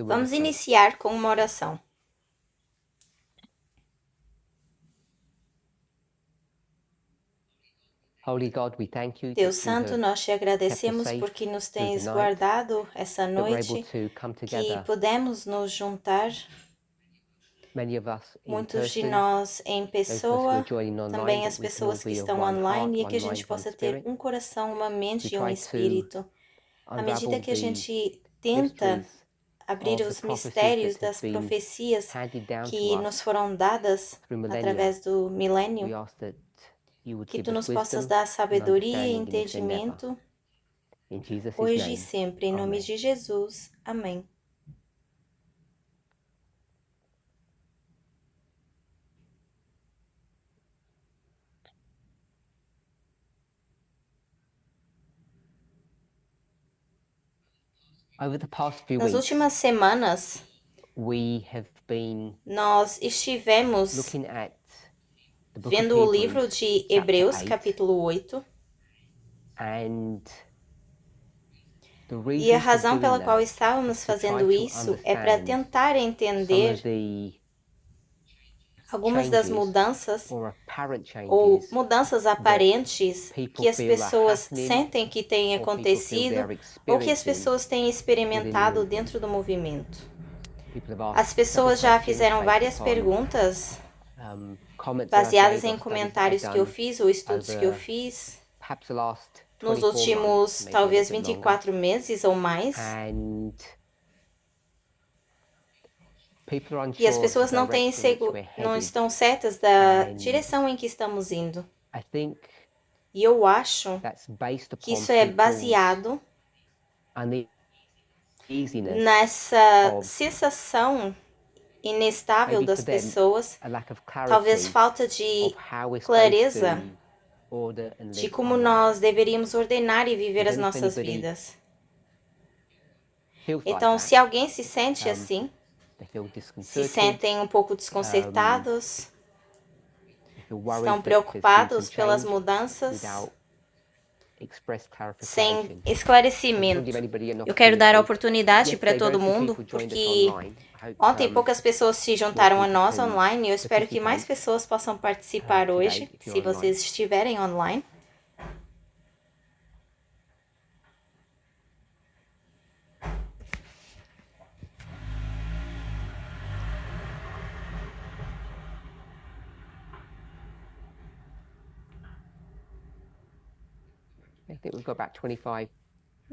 Vamos iniciar com uma oração. Deus Santo, nós te agradecemos porque nos tens guardado essa noite, que pudemos nos juntar, muitos de nós em pessoa, também as pessoas que estão online, e que a gente possa ter um coração, uma mente e um espírito. À medida que a gente tenta abrir os mistérios das profecias que nos foram dadas através do milênio, que tu nos possas dar sabedoria e entendimento hoje e sempre, em nome de Jesus. Amém. Nas últimas semanas, nós estivemos vendo o livro de Hebreus, capítulo 8, e a razão pela qual estávamos fazendo isso é para tentar entender algumas das mudanças ou mudanças aparentes que as pessoas sentem que têm acontecido ou que as pessoas têm experimentado dentro do movimento. As pessoas já fizeram várias perguntas baseadas em comentários que eu fiz ou estudos que eu fiz nos últimos, talvez, 24 meses ou mais. E as pessoas não estão certas da direção em que estamos indo. E eu acho que isso é baseado nessa sensação inestável das pessoas, talvez falta de clareza de como nós deveríamos ordenar e viver as nossas vidas. Então, se alguém se sente assim, se sentem um pouco desconcertados, estão preocupados pelas mudanças, sem esclarecimento. Eu quero dar a oportunidade para todo mundo, porque ontem poucas pessoas se juntaram a nós online e eu espero que mais pessoas possam participar hoje, se vocês estiverem online.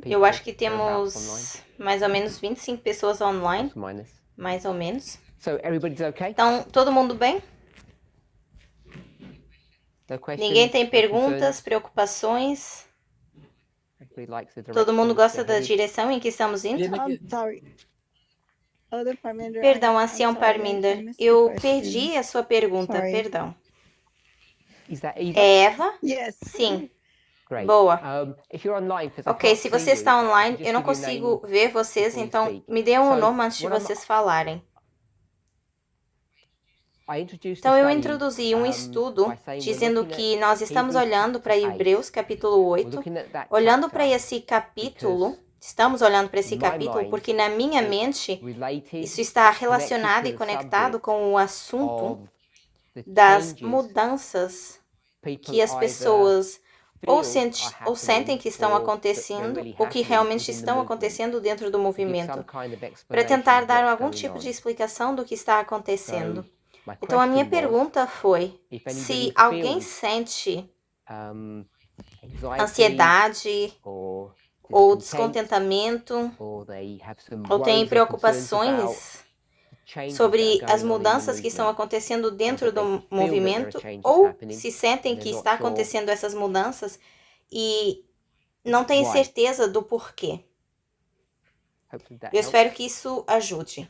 Eu acho que temos mais ou menos 25 pessoas online, mais ou menos. Então, todo mundo bem? Ninguém tem perguntas, preocupações? Todo mundo gosta da direção em que estamos indo? Perdão, ancião Parminder, eu perdi a sua pergunta, perdão. É Eva? Sim. Boa. Ok, se você está online, eu não consigo ver vocês, então me dê um nome antes de vocês falarem. Então eu introduzi um estudo dizendo que nós estamos olhando para Hebreus capítulo 8, olhando para esse capítulo, estamos olhando para esse capítulo porque na minha mente isso está relacionado e conectado com o assunto das mudanças que as pessoas ou sentem que estão acontecendo, ou que realmente estão acontecendo dentro do movimento, para tentar dar algum tipo de explicação do que está acontecendo. Então, a minha pergunta foi, se alguém sente ansiedade, ou descontentamento, ou tem preocupações sobre as mudanças que estão acontecendo dentro do movimento, ou se sentem que está acontecendo essas mudanças e não têm certeza do porquê. Eu espero que isso ajude.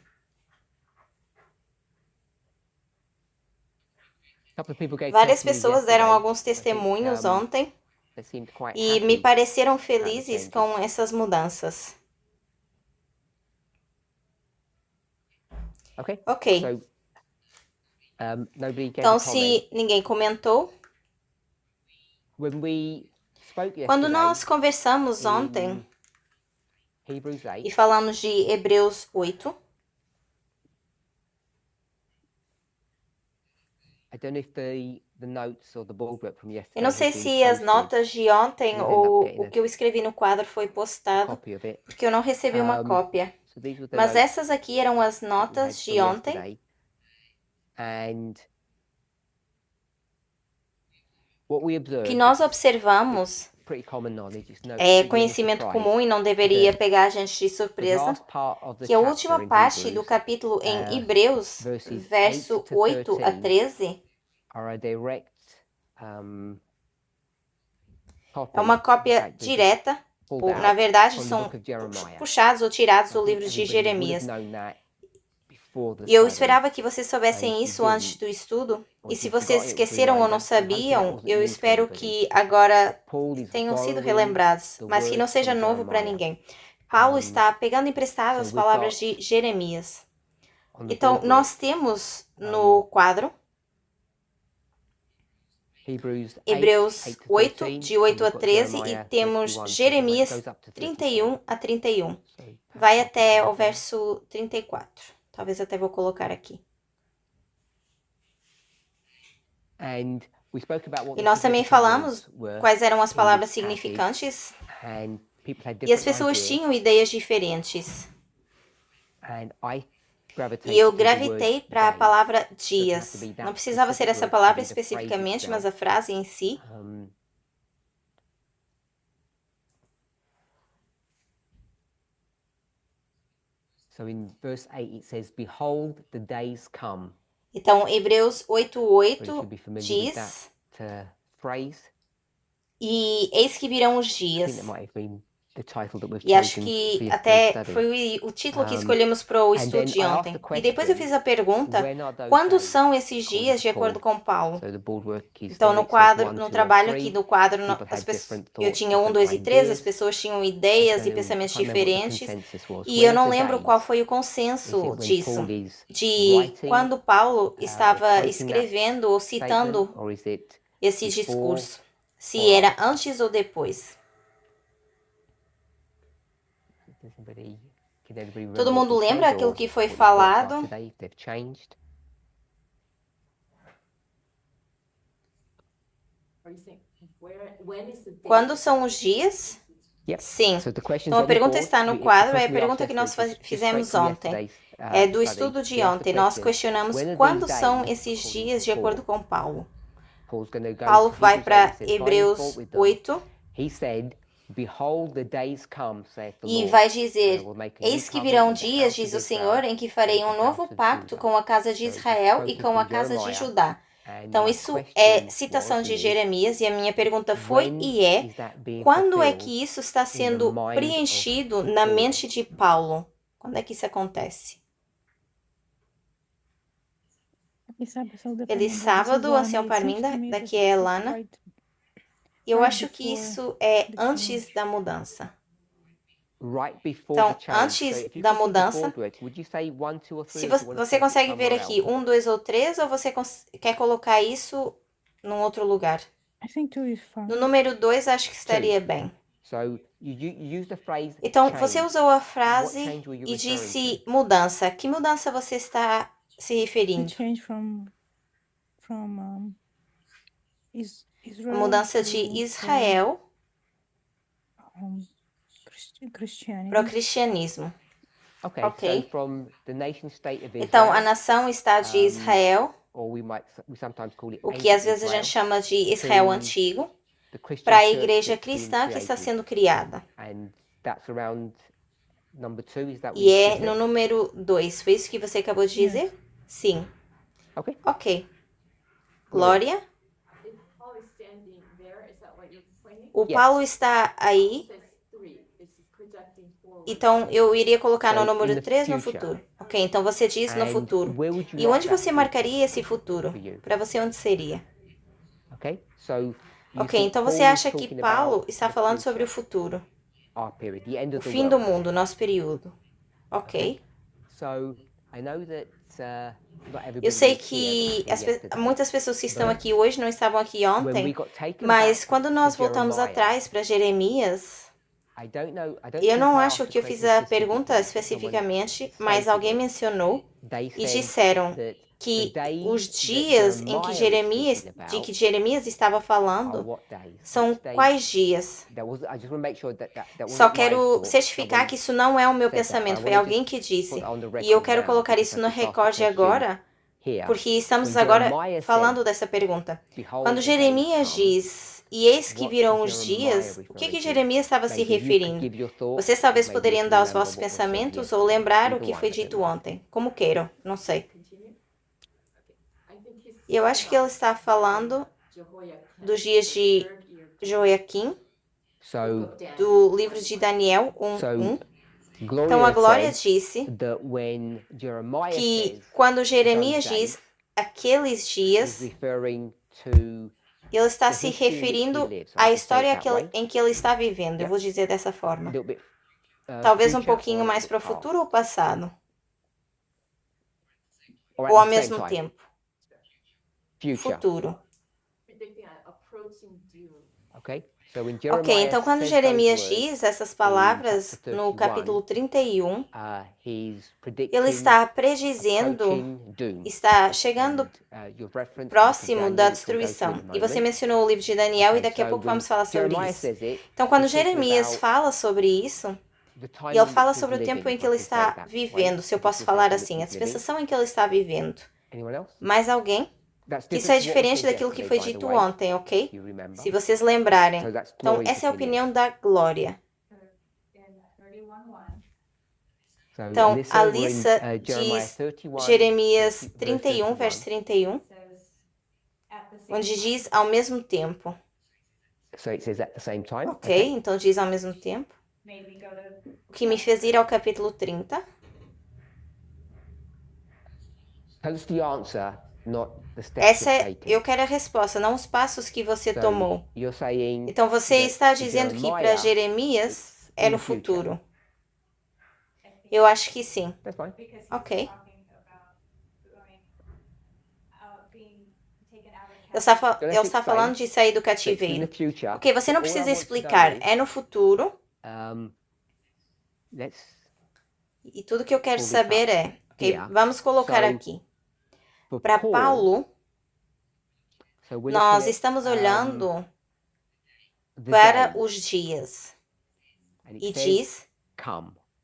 Várias pessoas deram alguns testemunhos ontem e me pareceram felizes com essas mudanças. Ok. Então, se ninguém comentou, quando nós conversamos ontem e falamos de Hebreus 8. Eu não sei se as notas de ontem ou o que eu escrevi no quadro foi postado, porque eu não recebi uma cópia. Mas essas aqui eram as notas de ontem. O que nós observamos é conhecimento comum e não deveria pegar a gente de surpresa, que a última parte do capítulo em Hebreus, verso 8 a 13, é uma cópia direta, na verdade são puxados ou tirados do livro de Jeremias. E eu esperava que vocês soubessem isso antes do estudo. E se vocês esqueceram ou não sabiam, eu espero que agora tenham sido relembrados, mas que não seja novo para ninguém. Paulo está pegando emprestado as palavras de Jeremias. Então, nós temos no quadro Hebreus 8, de 8 a 13, e temos Jeremias 31 a 31. Vai até o verso 34. Talvez até vou colocar aqui. E nós também falamos quais eram as palavras significantes. E as pessoas tinham ideias diferentes. E eu gravitei para a palavra dias. Não precisava ser essa palavra especificamente, mas a frase em si. Então, Hebreus 8:8 diz: e eis que virão os dias. E acho que até foi o título que escolhemos para o estudo de ontem. E depois eu fiz a pergunta: quando são esses dias de acordo com Paulo? Então, no quadro, no trabalho aqui do quadro, eu tinha 1, 2 e 3, as pessoas tinham ideias e pensamentos diferentes. E eu não lembro qual foi o consenso disso, de quando Paulo estava escrevendo ou citando esse discurso, se era antes ou depois. Todo mundo lembra aquilo que foi falado? Quando são os dias? Sim. Então a pergunta está no quadro, é a pergunta que nós fizemos ontem. É do estudo de ontem. Nós questionamos quando são esses dias de acordo com Paulo. Paulo vai para Hebreus 8. E vai dizer: eis que virão dias, diz o Senhor, em que farei um novo pacto com a casa de Israel e com a casa de Judá. Então, isso é citação de Jeremias, e a minha pergunta foi e é: quando é que isso está sendo preenchido na mente de Paulo? Quando é que isso acontece? Ele sábado, ancião Parminda, daqui é Elana. Eu acho que isso é antes da mudança. Então, antes da mudança, se você consegue ver aqui 1, 2 ou 3, ou você quer colocar isso num outro lugar? No número 2, acho que estaria bem. Então, você usou a frase e disse mudança. Que mudança você está se referindo? A mudança de Israel para o cristianismo. Ok. Então, a nação-estado de Israel, o que às vezes a gente chama de Israel antigo, para a igreja cristã que está sendo criada. E é no número 2. Foi isso que você acabou de dizer? Sim. Ok. Glória. O Paulo está aí. Então, eu iria colocar no número 3 no futuro. Ok, então você diz no futuro. E onde você marcaria esse futuro? Para você, onde seria? Ok, então você acha que Paulo está falando sobre o futuro? O fim do mundo, nosso período. Ok. Eu sei que muitas pessoas que estão aqui hoje não estavam aqui ontem, mas quando nós voltamos atrás para Jeremias, Eu não acho que eu fiz a pergunta especificamente, mas alguém mencionou e disseram que os dias de que Jeremias estava falando são quais dias? Só quero certificar que isso não é o meu pensamento, foi alguém que disse. E eu quero colocar isso no recorde agora, porque estamos agora falando dessa pergunta. Quando Jeremias diz, e eis que virão os dias, o que Jeremias estava se referindo? Vocês talvez poderiam dar os vossos pensamentos ou lembrar o que foi dito ontem, como queiram, não sei. E eu acho que ele está falando dos dias de Joaquim, do livro de Daniel 1:1. Então a Glória disse que quando Jeremias diz aqueles dias, ele está se referindo à história em que ele está vivendo. Eu vou dizer dessa forma. Talvez um pouquinho mais para o futuro ou passado? Ou ao mesmo tempo? Futuro. Ok, então quando Jeremias diz essas palavras no capítulo 31, ele está predizendo, está chegando próximo da destruição. E você mencionou o livro de Daniel e daqui a pouco vamos falar sobre isso. Então quando Jeremias fala sobre isso, e ele fala sobre o tempo em que ele está vivendo, se eu posso falar assim, a dispensação em que ele está vivendo. Mais alguém? Isso é diferente daquilo que foi dito ontem, ok? Se vocês lembrarem. Então, essa é a opinião da Glória. Então, a Alissa diz Jeremias 31, verso 31, onde diz ao mesmo tempo. Ok, então diz ao mesmo tempo. O que me fez ir ao capítulo 30. Eu quero a resposta, não os passos que você tomou. Então você está dizendo que para Jeremias é no futuro. Eu acho que sim. Ok. Ele está falando de sair do cativeiro. Ok, você não precisa explicar. É no futuro. E tudo que eu quero saber é... Ok, vamos colocar aqui. Para Paulo, nós estamos olhando para os dias e diz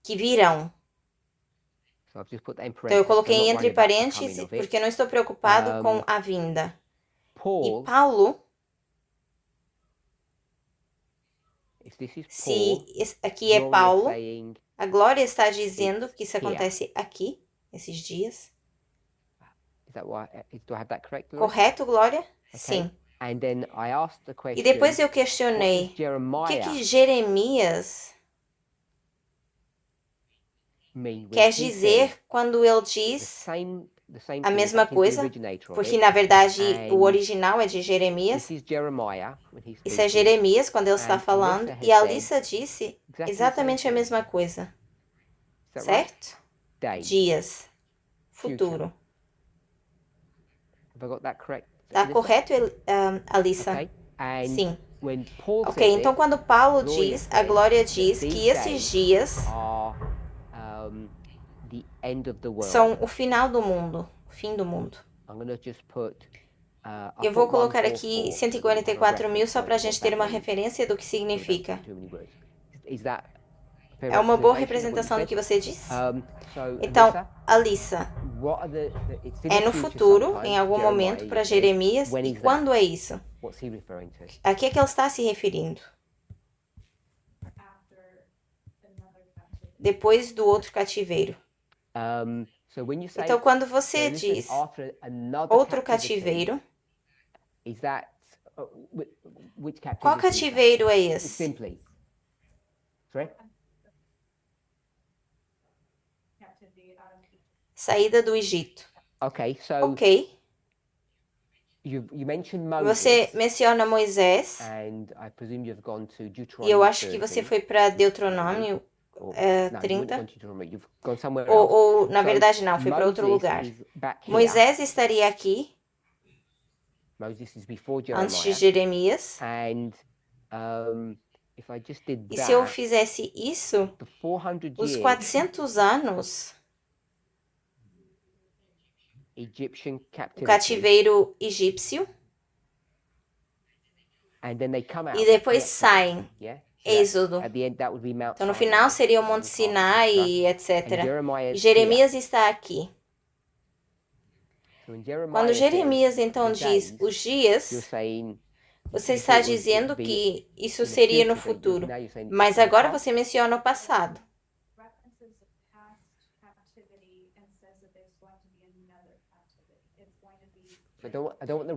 que virão. Então eu coloquei entre parênteses porque eu não estou preocupado com a vinda. E Paulo, se aqui é Paulo, a Glória está dizendo que isso acontece aqui, esses dias. Correto, Glória? Sim. E depois eu questionei, o que Jeremias quer dizer quando ele diz a mesma coisa? Porque, na verdade, o original é de Jeremias. Isso é Jeremias, quando ele está falando. E a Alissa disse exatamente a mesma coisa. Certo? Dias. Futuro. Tá correto, Alissa? Sim. Ok, então quando Paulo diz, a Glória diz que esses dias são o final do mundo, o fim do mundo. Eu vou colocar aqui 144.000 só para a gente ter uma referência do que significa. É uma boa representação do que você disse? Então, Alissa, é no futuro, em algum momento, para Jeremias. E quando é isso? A que é que ele está se referindo? Depois do outro cativeiro. Então, quando você diz outro cativeiro, qual cativeiro é esse? Saída do Egito. Ok. Você menciona Moisés. E eu acho que você foi para Deuteronômio 30. Ou, na verdade, não, foi para outro lugar. Moisés estaria aqui antes de Jeremias. E se eu fizesse isso, os 400 anos, o cativeiro egípcio, e depois saem, Êxodo. Então, no final seria o Monte Sinai, etc. E Jeremias está aqui. Quando Jeremias então diz os dias, você está dizendo que isso seria no futuro, mas agora você menciona o passado.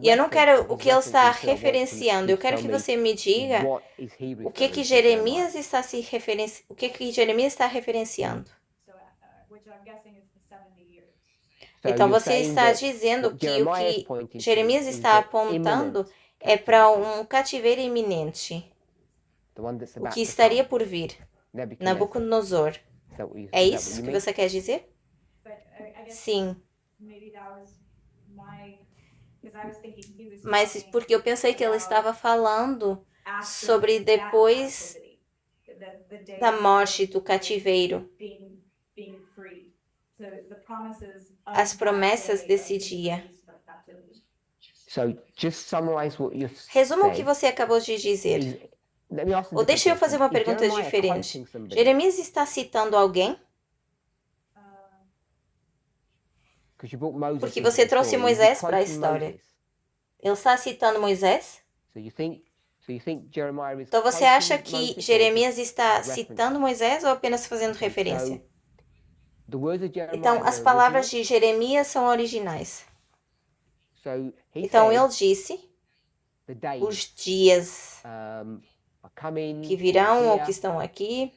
E eu não quero o que ele está referenciando, eu quero que você me diga o que Jeremias está referenciando. Então você está dizendo que o que Jeremias está apontando é para um cativeiro iminente, o que estaria por vir, Nabucodonosor. É isso que você quer dizer? Sim. Mas porque eu pensei que ele estava falando sobre depois da morte do cativeiro, as promessas desse dia. Resuma o que você acabou de dizer. Ou deixa eu fazer uma pergunta diferente. Jeremias está citando alguém? Porque você trouxe Moisés para a história. Ele está citando Moisés? Então você acha que Jeremias está citando Moisés ou apenas fazendo referência? Então as palavras de Jeremias são originais. Então ele disse os dias que virão ou que estão aqui.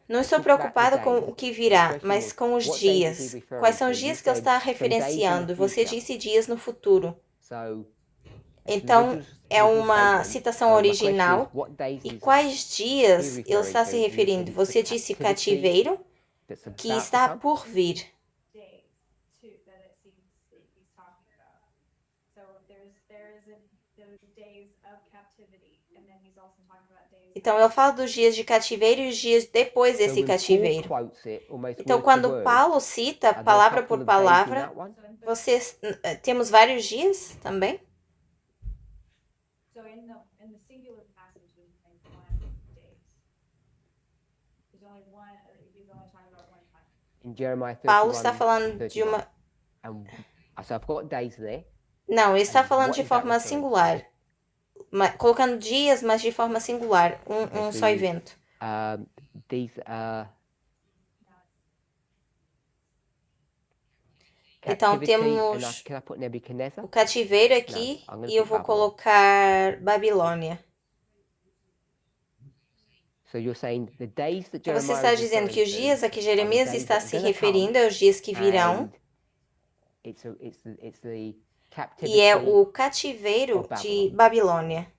Não estou preocupado com o que virá, mas com os dias. Quais são os dias que ele está referenciando? Você disse dias no futuro. Então, é uma citação original. E quais dias ele está se referindo? Você disse cativeiro, que está por vir. Então, eu falo dos dias de cativeiro e os dias depois desse cativeiro. Então, quando Paulo cita, palavra por palavra, temos vários dias também? Paulo está falando de uma... Não, ele está falando de forma singular. Colocando dias, mas de forma singular. Um só evento. Então, temos o cativeiro aqui e eu vou colocar Babilônia. Então, você está dizendo que os dias a que Jeremias está se referindo é os dias que virão. E é o cativeiro de Babilônia.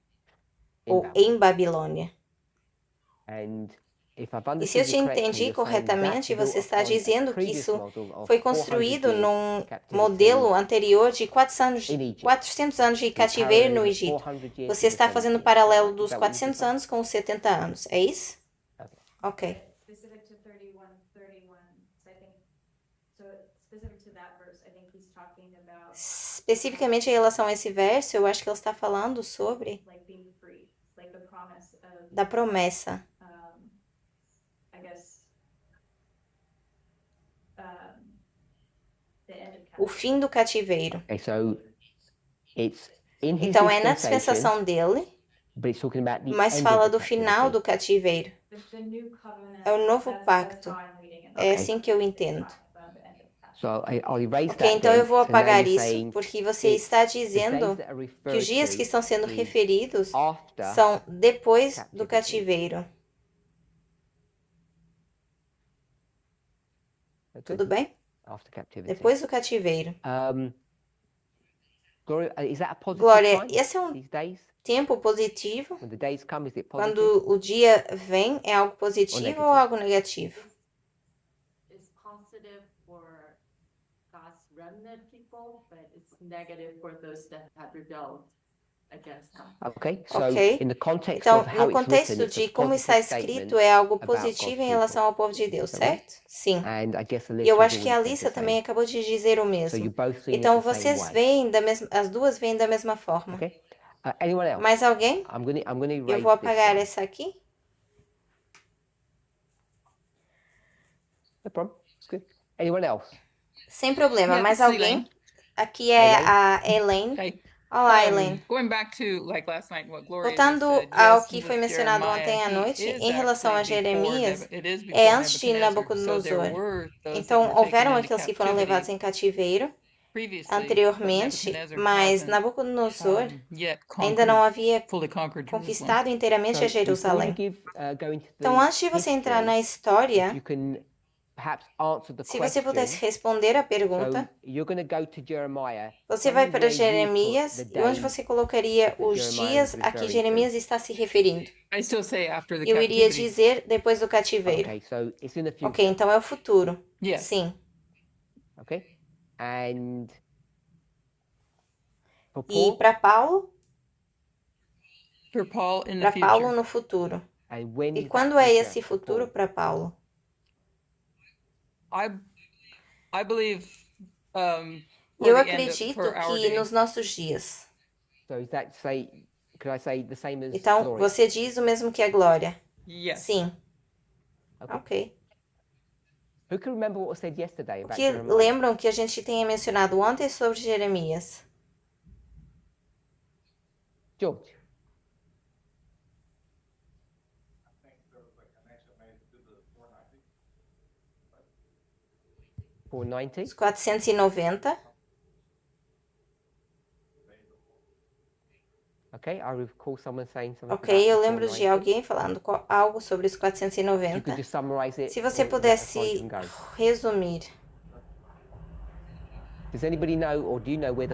Ou em Babilônia. E se eu te entendi corretamente, você está dizendo que isso foi construído num modelo anterior de 400 anos de cativeiro no Egito. Você está fazendo o paralelo dos 400 anos com os 70 anos, é isso? Ok. Especificamente em relação a esse verso, eu acho que ele está falando sobre da promessa. O fim do cativeiro. Então é na dispensação dele, mas fala do final do cativeiro. É o novo pacto. É assim que eu entendo. Ok, então eu vou apagar isso, porque você está dizendo que os dias que estão sendo referidos são depois do cativeiro. Tudo bem? Depois do cativeiro. Glória, esse é um tempo positivo? Quando o dia vem, é algo positivo ou algo negativo? Ok? Então, no contexto de como está escrito, é algo positivo em relação ao povo de Deus, certo? Sim. E eu acho que a Alissa também acabou de dizer o mesmo. Então, vocês veem as duas veem da mesma forma. Mais alguém? Eu vou apagar essa aqui. Sem problema. Mais alguém? Aqui é a Elaine. Olá, Elaine. Voltando ao que foi mencionado ontem à noite, em relação a Jeremias, é antes de Nabucodonosor. Então, houveram aqueles que foram levados em cativeiro anteriormente, mas Nabucodonosor ainda não havia conquistado inteiramente a Jerusalém. Então, antes de você entrar na história, se você pudesse responder a pergunta, você vai para Jeremias, e onde você colocaria os dias a que Jeremias está se referindo? Eu iria dizer depois do cativeiro. Ok, então é o futuro. Sim. E para Paulo? Para Paulo no futuro. E quando é esse futuro para Paulo? Eu acredito que nos nossos dias. Então, você diz o mesmo que a glória? Sim. Ok. O que lembram que a gente tenha mencionado ontem sobre Jeremias? George. Os 490. Ok, eu lembro de alguém falando algo sobre os 490. Se você pudesse resumir.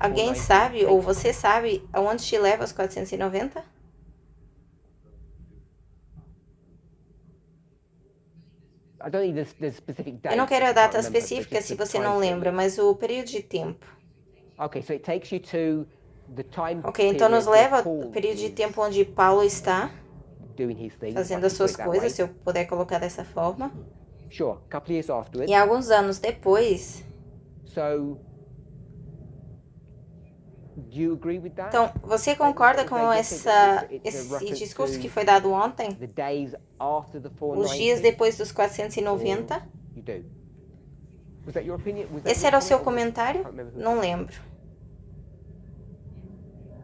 Alguém sabe, ou você sabe, aonde te leva os 490? Eu não quero a data específica se você não lembra, mas o período de tempo. Ok, então nos leva ao período de tempo onde Paulo está fazendo as suas coisas, se eu puder colocar dessa forma. E alguns anos depois. Então, você concorda com esse discurso que foi dado ontem? Os dias depois dos 490? Esse era o seu comentário? Não lembro.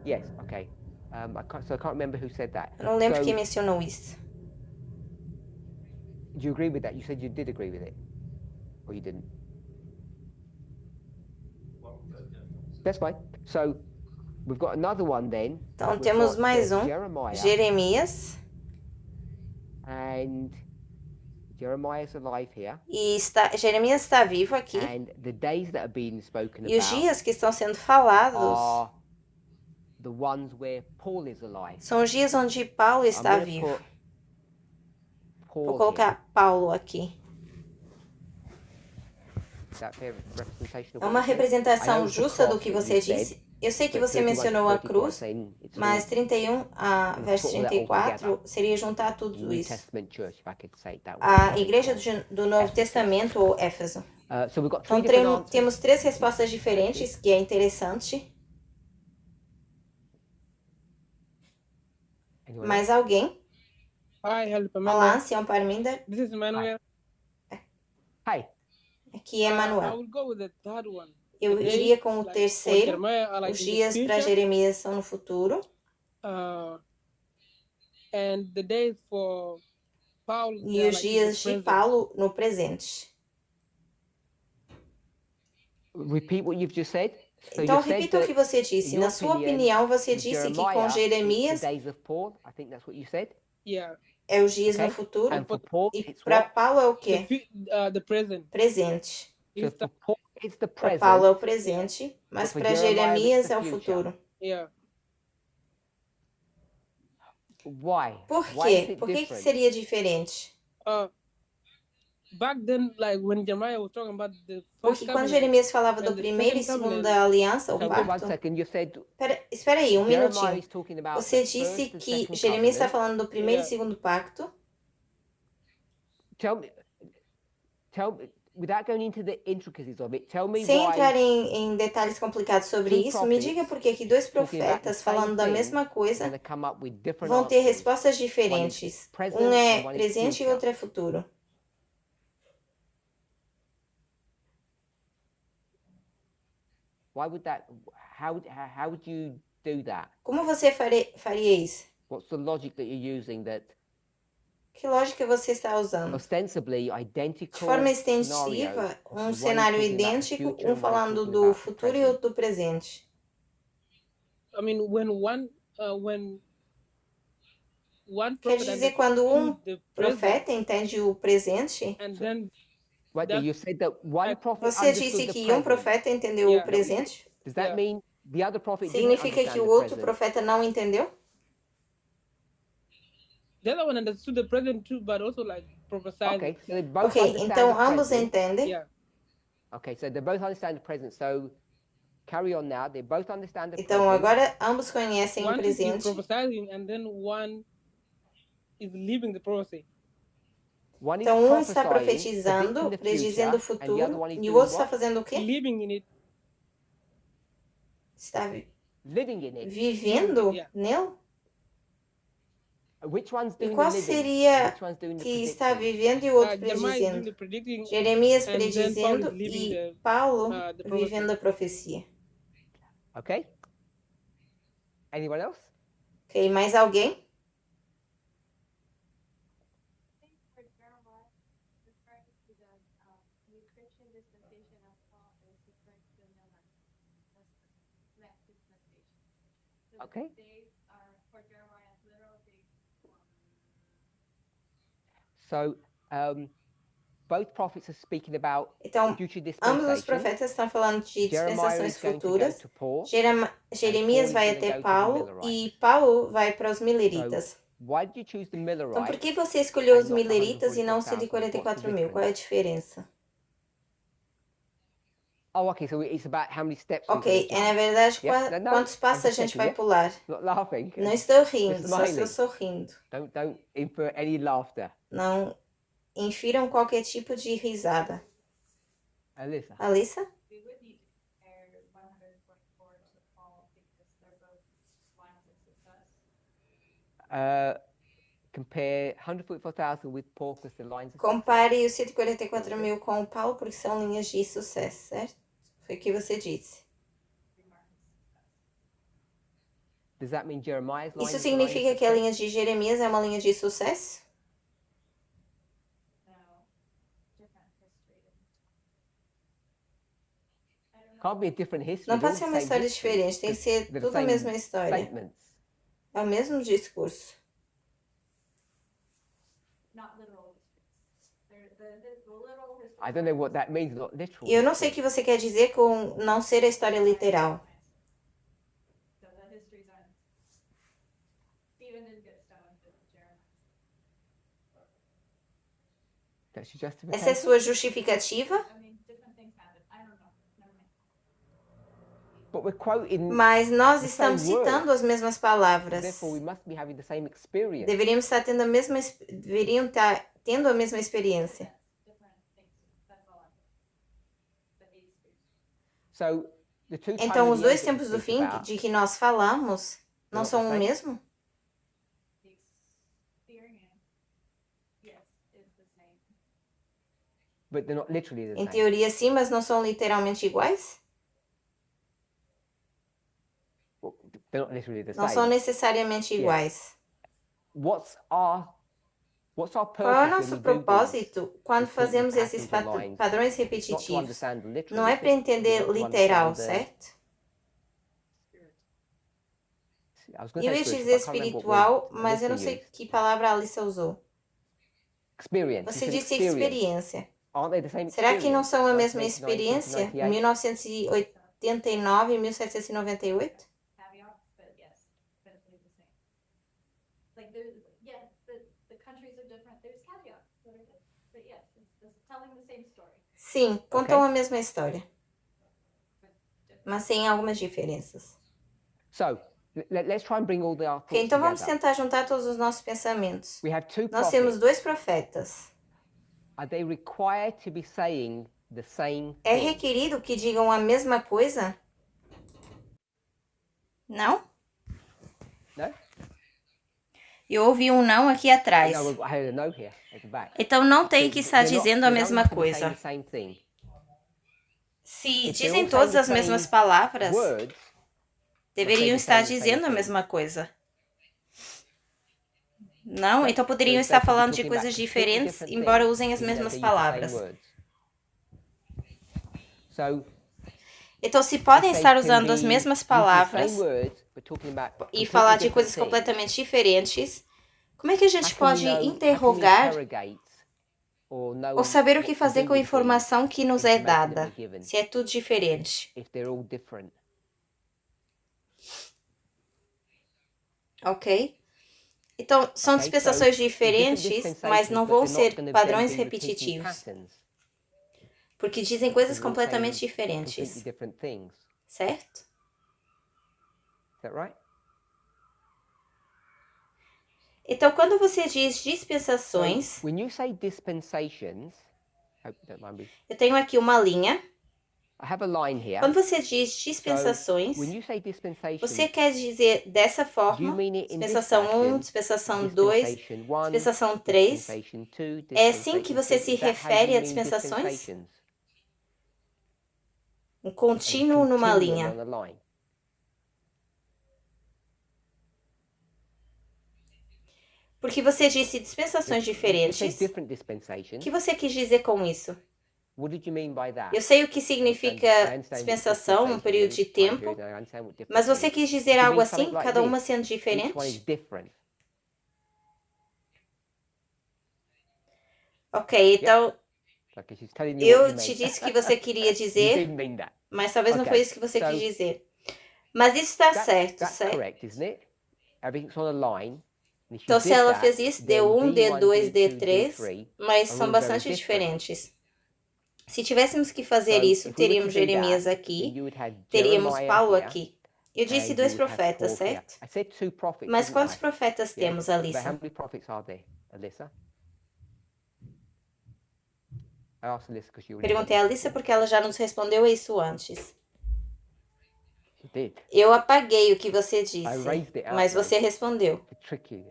Eu não lembro quem mencionou isso. Do you agree with that? You said you did agree with it, or you didn't? That's fine. So we've got another one then. Então temos mais um, Jeremias. And Jeremiah is alive here. E Jeremias está vivo aqui. And the days that are being spoken e os dias que estão sendo falados the ones where Paul is alive. São os dias onde Paulo está vivo. Vou colocar Paulo aqui. É uma representação justa do que você disse. Eu sei que você mencionou a cruz, mas 31 a verso 34 seria juntar tudo isso. A igreja do Novo Testamento ou Éfeso. Então temos 3 respostas diferentes, que é interessante. Mais alguém? Olá, senhor Parminder. This is Manuel. Aqui é Manuel. Eu iria com o terceiro. Os dias para Jeremias são no futuro. E os dias de Paulo no presente. Então, repita o que você disse. Na sua opinião, você disse que com Jeremias é os dias no futuro. E para Paulo é o quê? Presente. Para Paulo é o presente, mas para Jeremias é o futuro. Por quê? Por que seria diferente? back then, like when Jeremiah was talking about the first Porque quando covenant Jeremias falava do and the primeira e second covenant, segunda aliança, o So one pacto... second, you said Espera aí, um Jeremiah minutinho. is talking about Você the disse first and que second Jeremias está covenant. falando do primeiro e Yeah. segundo pacto. Tell me, without going into the intricacies of it, tell me Sem why entrar em detalhes complicados sobre two isso, me diga prophets por que dois talking about the profetas same falando da thing mesma are coisa going to come up with different vão ter answers. respostas One is diferentes. present Um é and one is presente e o future. outro é futuro. Why would that? How would you do that? Como você faria isso? What's the logic that you're using that Que lógica você está usando? ostensibly De identical forma scenarios, extensiva, but um one is cenário talking about the idêntico, future and one is falando talking do about the futuro e present. outro do presente. I mean, when one Quer prophet dizer, quando um understood the present, profeta entende o presente, and then Right there, that, you said that one prophet você disse understood the que um present. profeta entendeu Yeah. o presente, Does that Yeah. mean the other prophet didn't significa understand que o the outro present? profeta não entendeu? the other one understood the present too, but also like prophesied. Okay, so they both Ok, understand então the ambos present. entendem. Yeah. Okay, so they both understand the present. So carry on now. They both understand the Então present. agora ambos conhecem o One is presente. prophesying, and then one is living the prophecy. One is Então um está prophesying, profetizando, predicting the predizendo o future, and the other futuro, one is e o doing outro está what? fazendo o quê? Living in it. Está Living in it. vivendo Yeah. nele? Which one's E doing the qual living? seria Which one's doing the que está predicting? vivendo e o outro Jeremiah is doing predizendo? the predicting, Jeremias and then Paul is predizendo living e Paulo the prophecy. vivendo a profecia. Okay. Anyone else? Ok, mais alguém? For Jeremiah, referring to the new Christian dispensation of Paul is referring to the next dispensation. So Okay. the days are for Jeremiah literal days. So both prophets are speaking about Então, future ambos os dispensation. profetas estão falando de Jeremiah dispensações is going to go futuras. to Paul. Jeremias Paul vai is gonna até go to the Paulo Millerites. e Paulo vai para os mileritas. Why did you choose the Então, por Millerites? que você escolheu os and not the mileritas e não os 144,000? 144 What's the mil? Qual é a difference? diferença? Oh, okay. So it's about how many steps we're Ok, going to é na jump. verdade Yeah? No, quantos I'm passos a just gente checking, vai yeah? pular. Not laughing. Não estou Just rindo, só estou smiling. sorrindo. Don't infer any laughter. Não infiram qualquer tipo de risada. Alyssa. Alissa? We would need to compare 144 to Paul because they're both lines of success. Compare 144,000 with Paul because the lines of Compare os 144 mil com o Paulo porque são linhas de sucesso, certo? Foi o que você disse. Does that mean Jeremiah's line Isso is the line of significa que a success? linha de Jeremias é uma linha de sucesso? No, different history. I don't know. Can't be a different history. Não they're pode all ser the uma same história history, diferente, tem que 'cause ser they're the tudo a same mesma história. statements. É o mesmo discurso. Not literal histories. The literal histories. I don't know what that means, not literal. E eu não sei o que você quer dizer com não ser a história literal. So the histories aren't. Stephen didn't get stoned with Jeremiah. That's your Essa é a justification. sua justificativa? I mean, different things happened. I don't know. Never mind. But we're quoting, Mas nós the estamos same word. citando as mesmas palavras. Therefore we must be having the same experience. Deveríamos estar tendo a mesma, deveriam estar tendo a mesma experiência. Different things. That's all I'm. The eight spirits. So the two Então, times os of the dois end that we tempos do speak fim about, de que nós falamos não not são the o same? mesmo? The experience, yes, is the same. but they're not literally the Em same. teoria sim, mas não são literalmente iguais? Well, they're not literally the Não são same. necessariamente Yeah. iguais. What's our purpose Qual é o when nosso we do these propósito quando repeating fazemos esses patterns or lines? padrões It's not to repetitivos? understand the literal, Não é is para it? entender We want to literal, understand the- certo? Spirit. I was going Eu to ia say dizer spiritual, but I can't remember espiritual, what word mas eu não Alyssa sei used. que palavra a Alissa usou. Experience. Você You said disse experience. experiência. Aren't they the same Será que não experience? são a mesma 1989 to experiência? 1998? 1989 e 1798? Caveats, but yes, definitely the same. Like yeah, the countries are different. There's caveats that are different, but yes, it's the telling the same story. Sim, contam Ok. a mesma história, mas tem algumas diferenças. So, let's try and bring all our Ok, thoughts então vamos together. tentar juntar todos os nossos pensamentos. We have two Nós temos prophets. 2 profetas. Are they required to be saying the same É thing? requerido que digam a mesma coisa? Não? No? Eu ouvi um não aqui atrás. No, I heard a no here at the back. Então não tem que estar They're not- dizendo a they don't mesma have to be saying coisa. the same thing. Se If they're dizem all todas saying as the mesmas same palavras, words, deveriam the estar same dizendo a thing. mesma coisa. Não? No? Então poderiam So estar they could be falando de talking about coisas completely diferentes, different embora things, usem as even though mesmas they use the same palavras. words. So, Então, se podem they estar can usando be as mesmas using the palavras same words, but talking about e completely falar de different coisas things, completamente diferentes, como é que a how gente can we pode know- how can we interrogar interrogate or know ou saber o what que to fazer do com a with the informação que nos é information that dada, we're given se é tudo diferente? if they're all different? Ok? Então, são Okay, dispensações so they're diferentes, different mas não dispensations, vão but they're not ser gonna then padrões be repeating repetitivos, patterns, porque dizem coisas because they're all completamente saying completely diferentes, different things. certo? Is that right? Então, quando você diz So dispensações, when you say dispensations, hope you don't mind me. eu tenho aqui uma linha. I have a line here. Quando você diz So dispensações, when you say dispensation, você quer dizer dessa do you forma, mean it in this dispensação 1, fashion? dispensação 2, Dispensation 1, dispensação 3. dispensation 2, É assim que você dispensation se 3. Is that how refere you a mean dispensações? dispensations? Um A contínuo numa continuum linha. on a line. Porque você disse dispensações You said diferentes. different O dispensations. que você quis dizer com isso? What did you mean by that? Eu sei o que I significa understand what dispensação, um dispensation período de means, time tempo, period, I understand what different mas você means. quis dizer Do you algo mean something assim, like cada uma this? sendo Each one is diferente? different. Ok, então Okay, she's telling you what eu you te meant. disse o que você queria You dizer, didn't mean that. mas talvez não Okay, foi isso que você so quis dizer. Mas isso está certo, That's certo? correct, isn't it? Everything's on a line. And if you Então, se did ela that, fez isso, then D1, D1, D2, D2, D3, D3 mas are são all very bastante different. diferentes. Se tivéssemos que fazer So isso, if we were to teríamos do Jeremias that, then aqui, you would have teríamos Jeremiah Paulo here, aqui. Eu disse and 2 you would have profetas, Paul here. certo? I said 2 prophets, Mas didn't quantos I? profetas Yeah. temos, But how Alissa? many prophets are there, Alyssa? I asked Alyssa because she already Perguntei a said Alissa porque ela já nos respondeu isso antes. she did. Eu apaguei o que você I disse, raised it out mas though, você respondeu. to trick you.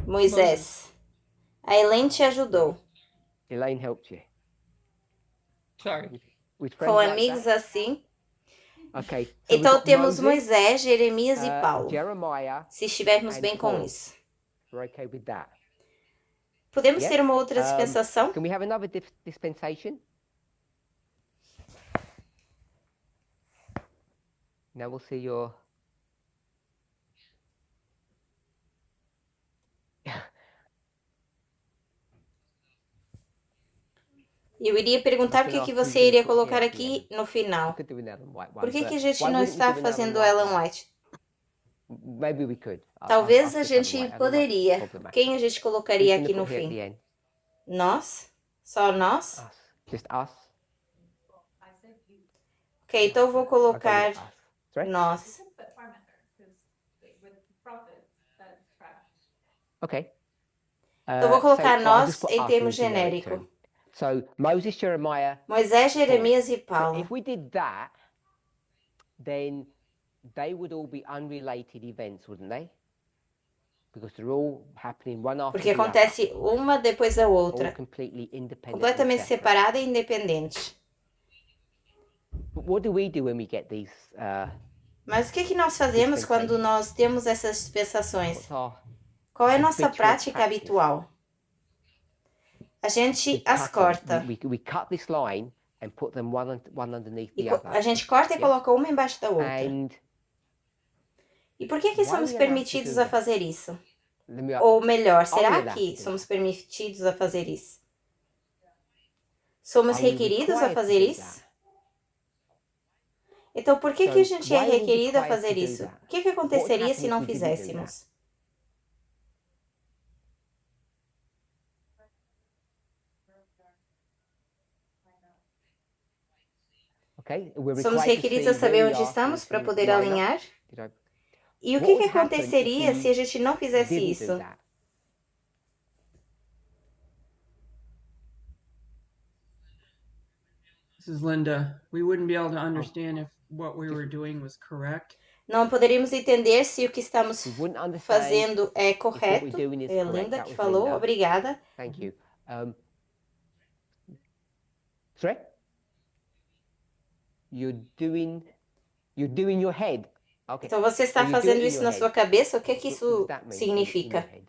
Moisés. A Elaine te ajudou. Elaine helped you. Sorry. With Com friends like amigos that? assim. Okay, so we've Então got temos Moses, Moisés, Jeremias e Paulo. Jeremiah, Se estivermos and bem com Paul. isso. We're okay with that. Podemos Yeah? ter uma outra dispensação? Can we have another dispensation? Now we'll see your... Eu iria perguntar o que, que você iria colocar aqui no final. could do another white one, Por que, but que a gente why não wouldn't we está do another fazendo white Ellen one? White? Maybe we could. Talvez I'll a stick Ellen gente White. Ellen White's poderia. problematic. Quem a gente Who's colocaria gonna aqui no put here at fim? the end? Nós? Só nós? Us. Just us? I said you. Ok, então eu vou I'll go colocar with us. Sorry? nós. You can put Parmenter, because with prophets, that's trash. Okay. Então eu vou colocar I'll nós just put em us termo in generic genérico. term. So Moses, Jeremiah, Moisés, Jeremias e So Paulo. if we did that, then they would all be unrelated events, wouldn't they? Because they're all happening one after Porque the other, acontece uma depois da all outra. completely independent. Completamente and separate. separada e independente. But what do we do when we get these? Mas o que, que nós fazemos quando nós temos essas dispensações? What's our Qual é a nossa habitual prática practice? habitual? A gente We as cut corta. them. We cut this line and put them one underneath E the other. a gente corta e Yeah. coloca uma embaixo da outra. And E por que why somos are we allowed to permitidos do a that? fazer isso? let me, Ou melhor, we será allowed que to do somos permitidos a fazer isso? Somos Are we requeridos a required to fazer do isso? that? Então, por que, So, que a gente é why are we requerido a required fazer to do isso? that? O que, que aconteceria What would se não happen if we didn't do fizéssemos? Okay? We're Somos required to requeridos a see saber where we onde are estamos so we para can poder line up, alinhar. you know. E o What que would happen aconteceria if se a gente não fizesse didn't isso? do that? This is Linda. We wouldn't be able to understand if what we were doing was correct. Não poderíamos entender se o que estamos We wouldn't understand fazendo é if what we're correto. doing is É a correct. Linda That que was falou, Linda. obrigada. Thank you. Sorry? You're doing your head. Okay. Então você está Well, you do fazendo it in isso your na head. sua cabeça? O que que What isso does that mean, in your significa? head?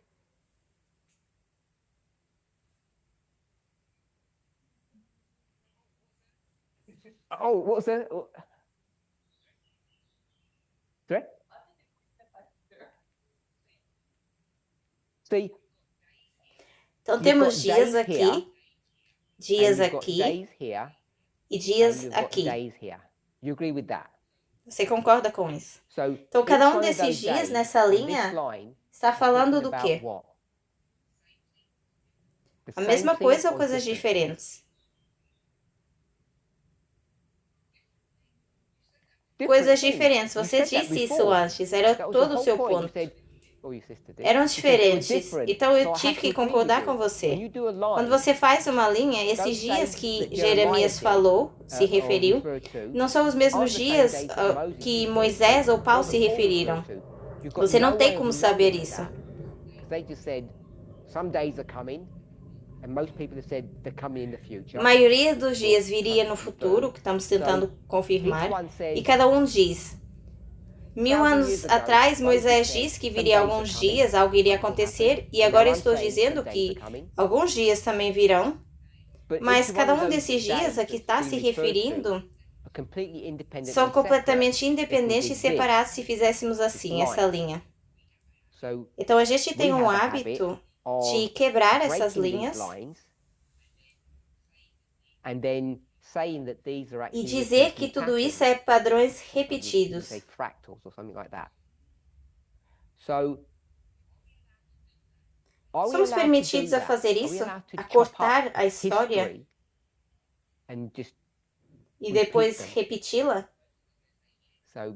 Oh, what's that? Sorry? See, Então you've temos got dias days here, aqui, dias and you've got aqui days here, e and dias you've got aqui. days here. You agree with that? Você concorda com isso? So Então cada each um one of desses those dias days nessa on this linha line está is falando talking do about quê? what? The A same mesma thing coisa ou or coisas different? diferentes? Different Coisas things. diferentes. You Você said that disse isso before. antes. Era That was the todo o whole seu point. You ponto. said, oh, your sister did. Eram You said they were diferentes. different. Então So I eu have tive to que agree with concordar com you. você. When you do a line, Quando você faz uma linha, esses those dias days que that Jeremiah Jeremias did, falou, se or referiu, referred to, não são os mesmos aren't the same dias days that Moses que referred Moisés to, ou Paulo or se that Paul referiram. referred to. You've got Você não no tem way como of saber knowing isso. that, because they just said some days are coming, and most people have said they're coming in the future. A maioria dos which dias we'll viria try no to futuro, confirm. que estamos tentando Each confirmar, one says, e cada um diz. 1000 anos atrás, Moisés disse que viria alguns dias, algo iria acontecer, e agora eu estou dizendo que alguns dias também virão, mas cada um desses dias a que está se referindo são completamente independentes e separados se fizéssemos assim, essa linha. Então a gente tem um hábito de quebrar essas linhas e dizer que tudo isso é padrões repetidos. Somos permitidos a fazer isso? A cortar a história e depois repeti-la? A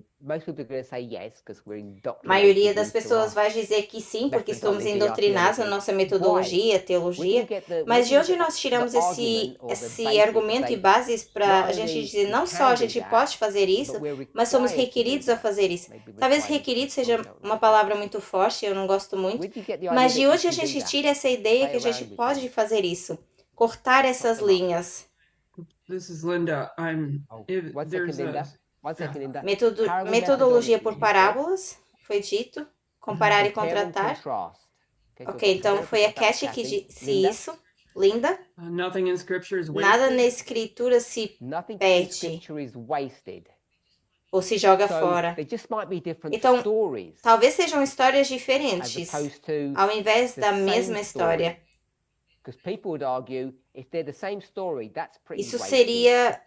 maioria das pessoas vai dizer que sim, porque estamos indoutrinados na nossa metodologia, teologia. Mas de onde nós tiramos esse argumento e bases para a gente dizer não só a gente pode fazer isso, mas somos requeridos a fazer isso? Talvez requerido seja uma palavra muito forte, eu não gosto muito. Mas de onde a gente tira essa ideia que a gente pode fazer isso? Cortar essas linhas. This is Linda. Metodologia por parábolas, foi dito. Comparar e contratar. Ok, então foi a Cat que disse isso. Linda. Nada na escritura se perde ou se joga fora. Então, talvez sejam histórias diferentes, ao invés da mesma história. Isso seria...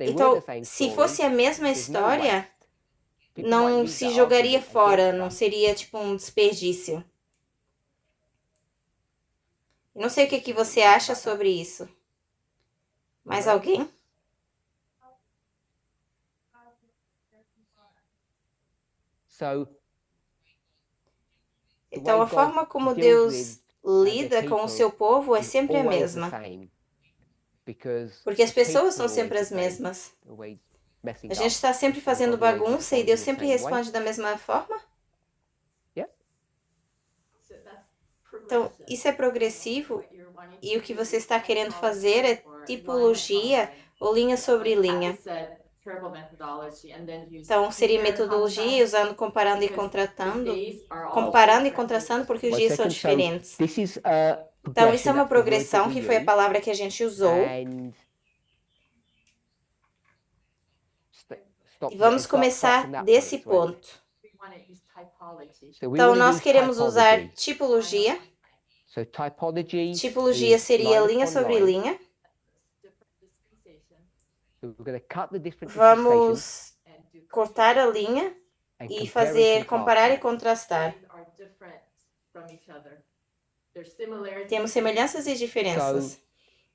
Então, se fosse a mesma história, não se jogaria fora, não seria tipo um desperdício. Não sei o que você acha sobre isso. Mais alguém? Então, a forma como Deus lida com o seu povo é sempre a mesma. Porque as pessoas são sempre as mesmas. A gente está sempre fazendo bagunça e Deus sempre responde da mesma forma? Então, isso é progressivo e o que você está querendo fazer é tipologia ou linha sobre linha. Então, seria metodologia usando comparando e contrastando. Comparando e contrastando porque os dias são diferentes. Então, isso é uma progressão, que foi a palavra que a gente usou. E vamos começar desse ponto. Então, nós queremos usar tipologia. Tipologia seria linha sobre linha. Vamos cortar a linha e fazer comparar e contrastar. Temos semelhanças e diferenças.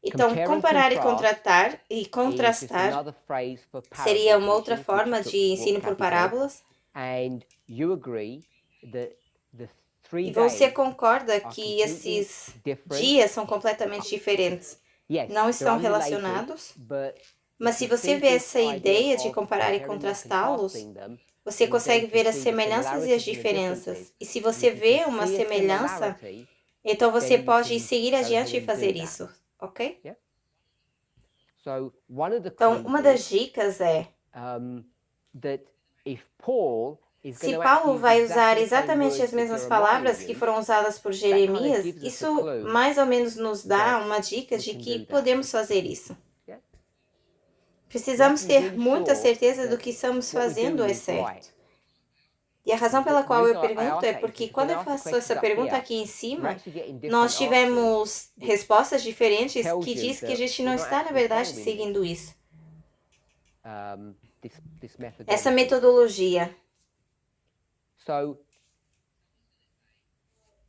Então, Compare and comparar contrast e is just contrastar another phrase for seria parable uma outra teaching, forma which de is ensino what por Kathy said. parábolas. And you agree that the 3 E você days concorda are que completely esses different. dias são completamente diferentes? Yes, Não they're estão unrelated, relacionados? but Mas if se you você see vê this essa idea ideia de of comparar e comparing and contrastá-los, contrasting them, você then you consegue can ver as see the semelhanças e as similarities and the differences. diferenças. E se And você if you vê can uma see a semelhança, similarity, então você then you pode can seguir go ahead adiante e and do fazer that. isso, ok? So one of the Então, clues uma das is dicas é, that if Paul is se going to Paulo actually use vai usar exactly the same exatamente words as that mesmas Jeremiah palavras que used, foram usadas por that kind of Jeremias, gives us a isso clue mais ou menos nos dá that uma dica we de can que do that. podemos fazer isso. Yeah? Precisamos be ter really muita sure certeza do that que estamos what we're fazendo doing é is certo. right. E a razão pela The qual eu reason I pergunto ask é that is porque because quando when eu I ask the faço essa questions up pergunta here, aqui em we're cima, actually getting different nós answers, tivemos which respostas diferentes tells que you diz que a that gente we're não not está, na actually verdade, following seguindo isso. this Essa methodology. metodologia. So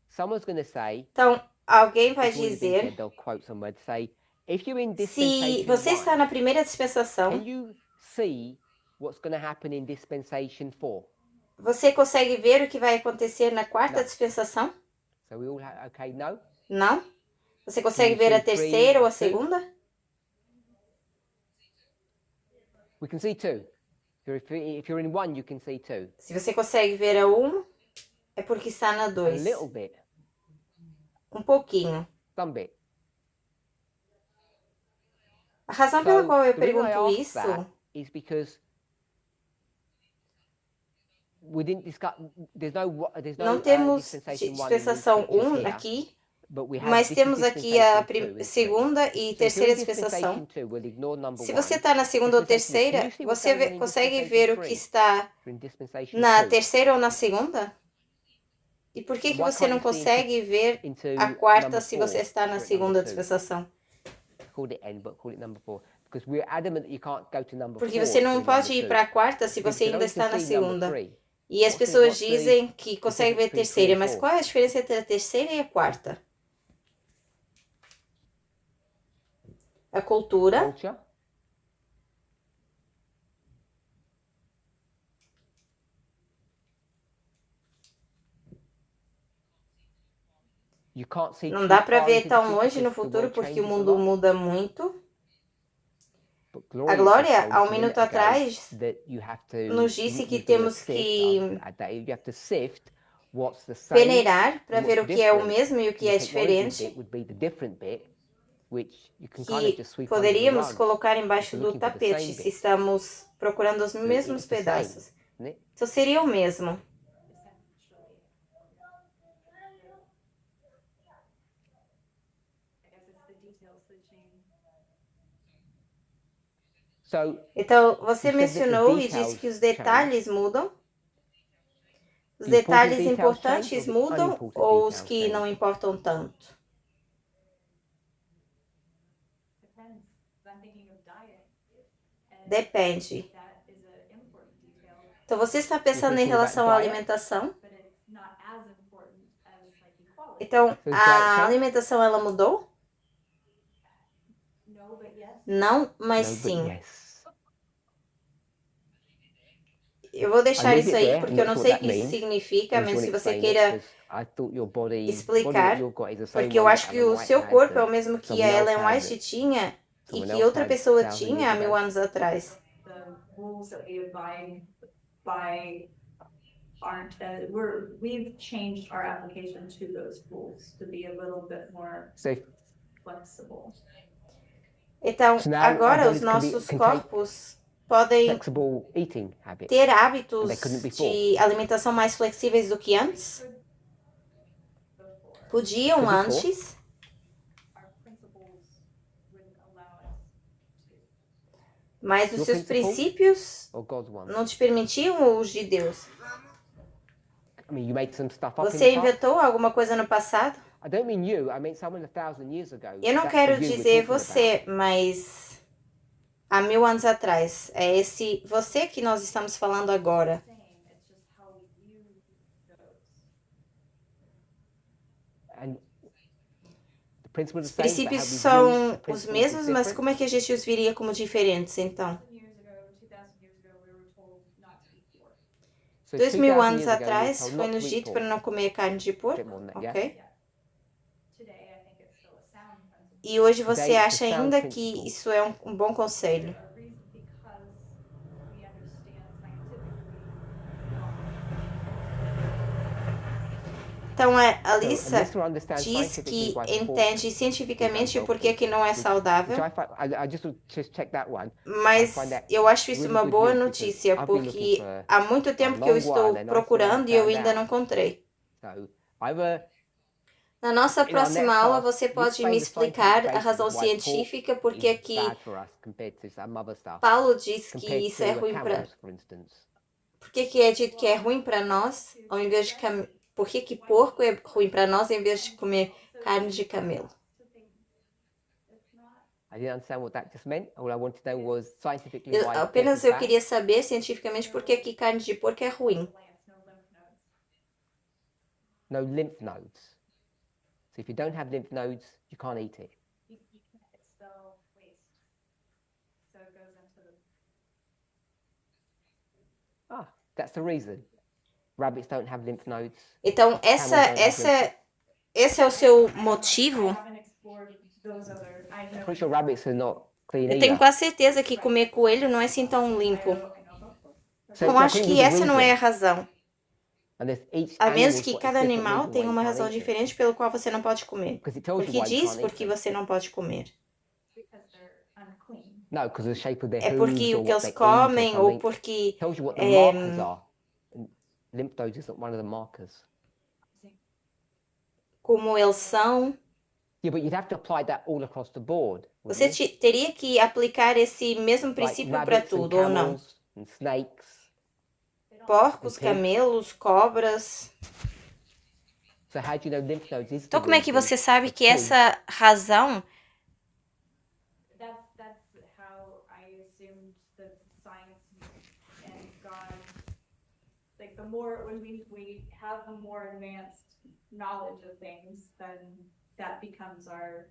someone's going to say, Então, alguém vai it's already been said, dizer, they'll quote somewhere to say, if you're in se dispensation você está 1, na primeira can dispensação, you see what's going to happen in dispensation 4? você consegue ver o que vai acontecer na quarta Não. dispensação? So we all okay, no? Não? Você consegue you ver a see three terceira ou a or two? segunda? We can see 2. If you're in 1, you can see 2. Se você consegue ver a 1, é porque está na A 2. little bit, Um pouquinho. some bit. A razão pela So qual eu the reason I pergunto ask isso that is because we didn't discuss. não temos dispensation 1 dispensação in these pictures 1 here, aqui, but we have mas this is temos aqui a dispensation 2 and 3. segunda e So if you're terceira in dispensação. dispensation 2, we'll ignore number Se 1. você está na segunda ou Dispensation 3, can terceira, you see what's você going on in consegue dispensation ver o que 3? está You're in dispensation na 2. terceira ou na segunda? E por que Why você can't não you see consegue ver into a quarta number se você 4? está na We're at segunda number 2. dispensação? Call it N, but call it number 4. Because we're adamant that you can't go to number 4. Porque você não if you're in pode number ir 2. para a quarta se People você said, ainda oh, you can está na see number segunda. 3. E as What's the- pessoas what's the- dizem que conseguem ver a difference between terceira, 3 and mas 4? qual é a diferença entre a terceira e a quarta? A cultura, Culture. You can't see não too dá para far ver into the tão future longe no because the futuro world porque o changes a mundo lot. muda muito. But A Gloria Glória, just told há us a minuto minute ago atrás, that you have to- nos disse que you're gonna temos sift, que you have to sift what's the same peneirar para and ver what's o que é o different. mesmo e o que The é technology diferente, bit would be the different bit, which you can kind of que just sweep under the poderíamos rug. colocar embaixo If you're do looking for the tapete same se bit. estamos procurando os So mesmos it's the same, pedaços. isn't it? Então seria o mesmo. I guess it's the details that change. So Então, você You said that the mencionou e details disse que os detalhes mudam. Os The important detalhes details importantes change or the mudam unimportant ou os details que change? não importam tanto? Depends. I'm thinking of diet. And Depende. that is an important detail, Então, você está pensando em thinking about relação à diet? alimentação? but it's not as important as like equality. Então, So diet a change? alimentação ela mudou? No, but yes. Não, mas No, but sim. yes. Eu vou I deixar leave isso it aí there. I'm porque not eu não sure sei o what que that isso means. significa, I mas just se want to você explain it, queira 'cause I thought your body explicar, that you've got is the same porque eu one acho that que Ellen o White seu had, corpo é that o mesmo que someone a else Ellen had, White tinha e someone que else outra had pessoa 1,000 tinha years há 1000 ago. anos atrás. The rules that we abide by aren't, we've changed our application to those rules to be a little bit more So flexible. Então, So now agora our os bodies can nossos can take corpos podem flexible eating habits. ter And hábitos they couldn't before. de alimentação mais flexíveis do que antes? Podiam Before. antes, Our principles wouldn't allow us to. mas os Your seus principles? princípios Or God's one. não te permitiam ou os de Deus? I mean, you made some stuff up in Você the past. inventou alguma coisa no passado? I don't mean you. I mean someone 1,000 years ago. Eu não That's quero the you we're dizer talking você, mas há 1000 anos atrás. É esse você que nós estamos falando agora. Same, it's just how we use those. And the principles Os are the same, but princípios how we use são the os principles is mesmos, mas different. como é que a gente os viria como diferentes, então? 2,000 years ago, we were told not to eat pork. 2.000 So 2000 anos years ago, we were atrás told foi not nos to eat dito para pork. não comer carne de A bit porco, more than that, yeah. ok? Today, I think it's still a sound principle. E hoje você Today, it's a acha sound ainda principle. que isso é um bom conselho? A reason because we understand scientifically. Então a So, Alissa Alyssa understands diz scientifically que why pork entende is cientificamente por que unhealthy, que não é which saudável, I just checked that one. I mas find that eu acho isso really uma good boa news because notícia, I've been looking porque for há muito a tempo que eu long while estou and I still procurando haven't e eu found ainda não out. encontrei. So either Na nossa in our próxima next aula, task, você you pode explain me the scientific explicar a basis razão of why pork científica porque is aqui bad for us compared to some other stuff, Paulo diz que compared isso é to ruim para... camels, for instance. Por que que é dito que é ruim para nós, ao invés de Por que que porco é ruim para nós, em vez de comer carne de camelo? I didn't understand what that just meant. All I wanted to know was scientifically why pork Apenas is eu bad. queria saber cientificamente por que que carne de porco é ruim. No lymph nodes. So if you don't have lymph nodes, you can't eat it. It's still waste. So it goes into the. Ah, that's the reason. Rabbits don't have lymph nodes. Então, esse é o seu motivo? I haven't explored those other. I I'm know. pretty sure rabbits are not clean Eu tenho either. quase certeza que comer coelho não é assim tão limpo. I know about pork. So Então, it's not acho clean que with a essa não é a reason. razão. And there's each A menos animal's que got a cada different animal reason tenha why you uma can't razão eat it. diferente pelo qual você não pode comer. Because it tells you Porque why you diz can't por eat que them. você não pode comer. Because they're unclean. No, because of the shape of their É porque hooves o or que what eles they eat or comem ou something. porque It tells you what the markers are. And lymph nodes is not one of the markers. como eles são. Yeah, but you'd have to apply that all across the board. Você wouldn't you? teria que aplicar esse mesmo Like princípio para rabbits and tudo, ou não? camels and snakes. Porcos, And pigs. camelos, cobras. So how do you know lymph nodes is the Então, como é que reason você sabe for que pigs? essa razão... That's how I assumed that science and God, like the more when we have a more advanced knowledge of things, then that becomes our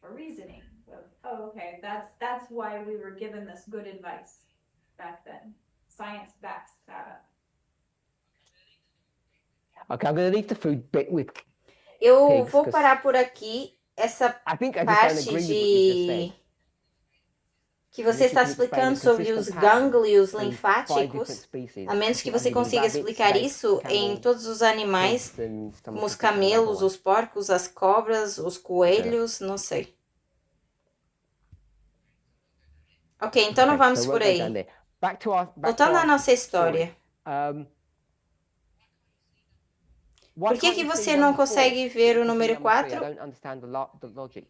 reasoning of, oh, okay, that's why we were given this good advice back then. Science backs that up. Okay, I'm going to leave the food bit with. Eu Pigs, vou 'cause parar por aqui. Essa I think I just don't parte agree with what you just said. que você Unless you está can explain explicando the sobre os consistent pattern gânglios through 5 linfáticos, different species. a menos que você Like consiga rabbits, explicar snakes, isso em camels, todos os animais, pigs, and some como os of the another camelos, one. os porcos, as cobras, os coelhos, não sei. Ok, então não Okay, vamos so por we'll go down aí. there. Back to our Voltando à nossa história. Um, Por que que você não consegue ver o número 4, I don't understand the logic.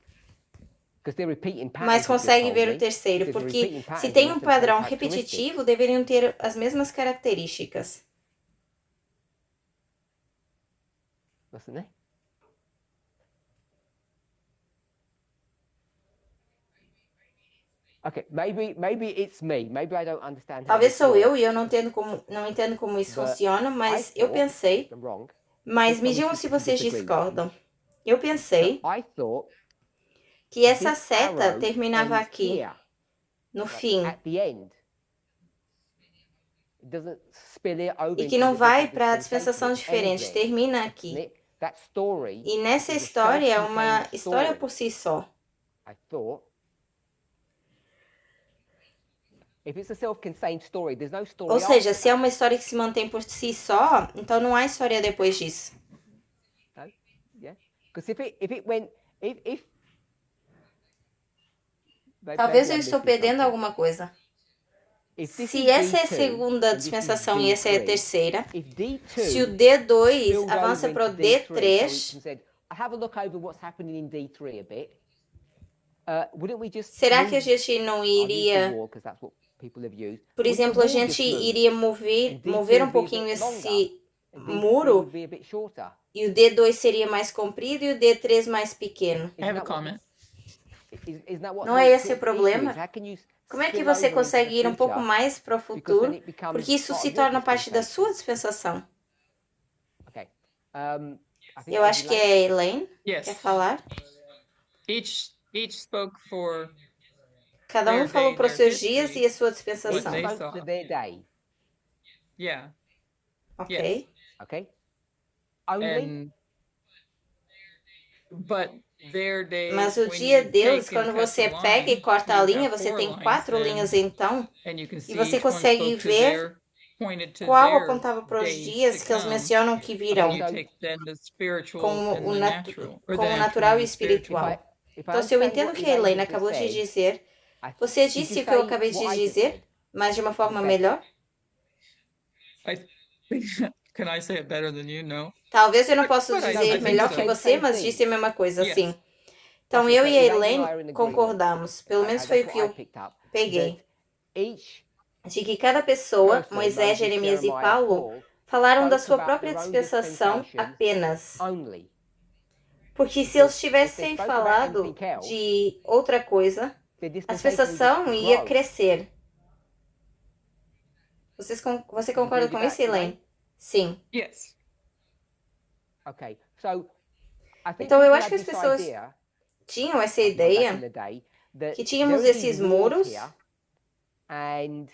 Because they're repeating patterns, mas you've just consegue told ver me. o terceiro? If they're Porque repeating se patterns, tem they um must have padrão the same characteristics. repetitivo, deveriam ter as mesmas características. Mustn't they? Okay, maybe it's me. Maybe I don't understand. how Talvez this sou eu works. e eu não entendo como isso But funciona, mas I eu thought, pensei, I'm wrong. mas Please me tell me digam if se you vocês disagree. discordam. Eu pensei I thought que essa this seta arrow terminava ends aqui, here, no like, fim, at the end. It doesn't spill it over e que into não vai different para a dispensations. dispensação It ends diferente, there, termina doesn't aqui. it? That story E nessa is a história é uma self-contained história story. por si só. I thought. If it's a self-contained story, there's no story Ou seja, after se é uma história que se mantém por si só, então não há história depois disso. that. No? Yeah. Because if it went if Talvez maybe eu I'm estou missing perdendo something. alguma coisa. If this Se is essa é a D2, segunda and this is dispensação e essa é a D3, terceira, if D2 se o D2 spilled avança over para o into D3, so D3, we said, have a look over what's happening in D3 a bit. Wouldn't we just será que a move- gente não I'll use the iria, wall 'cause that's what people have used. por Would the exemplo, a wall gente just move? iria And mover D2 um would be a pouquinho bit longer, esse and D3 muro would be a bit shorter. e o D2 seria mais comprido e o D3 mais pequeno. I have Isn't a that what- comment. Isn't that what Não the é esse o D3 problema? is? How can you Como é que spill você over into the consegue ir um pouco future? mais para o Because then futuro? it becomes Porque isso part se of your torna parte da dispensation. sua dispensação. Okay. I think Eu that was acho que Elaine. é a Elaine Yes. quer falar. each spoke for Cada their falou day, para os their seus dias history, e a sua Each dispensação. they spoke saw. to their day. Yeah. Ok? Yes. Okay. Only. And but their day, Mas o when dia you deles, take and quando cut você the pega e line, corta a you linha, have você 4 tem lines 4 then, linhas então, and you can e see você each one consegue spoke to ver their, pointed to qual their apontava para os days dias to que eles come. mencionam que And virão, you take then the spiritual como and o, the natu natural, or the como natural natural and e the spiritual. espiritual. If I Então, se eu understand entendo what o que a Elaine Helena has just acabou de said, dizer, I- você did you disse o que eu say acabei de what I just dizer, said? mas de uma forma Better. melhor? I can I say it better than you? No. Talvez eu não possa But I dizer think melhor so. que você, mas disse a mesma coisa, Yes. sim. Então, Okay, eu so e a Elaine and I are in Elaine agreement. concordamos, pelo menos foi o That's que what I eu picked up. peguei, That each de que cada pessoa, person, Moisés, Moses, Jeremias e Jeremiah, Paulo, Paul, falaram da spoke sua about própria their own dispensação dispensation apenas. only. Porque se Because eles if they tivessem spoke about falado anything else, de outra coisa, their a dispensation would dispensação just ia grow. crescer. Você Do you concorda agree com with isso, that, Elaine? Sim. Yes. Okay, so I think Então, eu people acho had que as this pessoas idea, tinham essa back in ideia the day, that que there tínhamos would be esses these walls muros here, and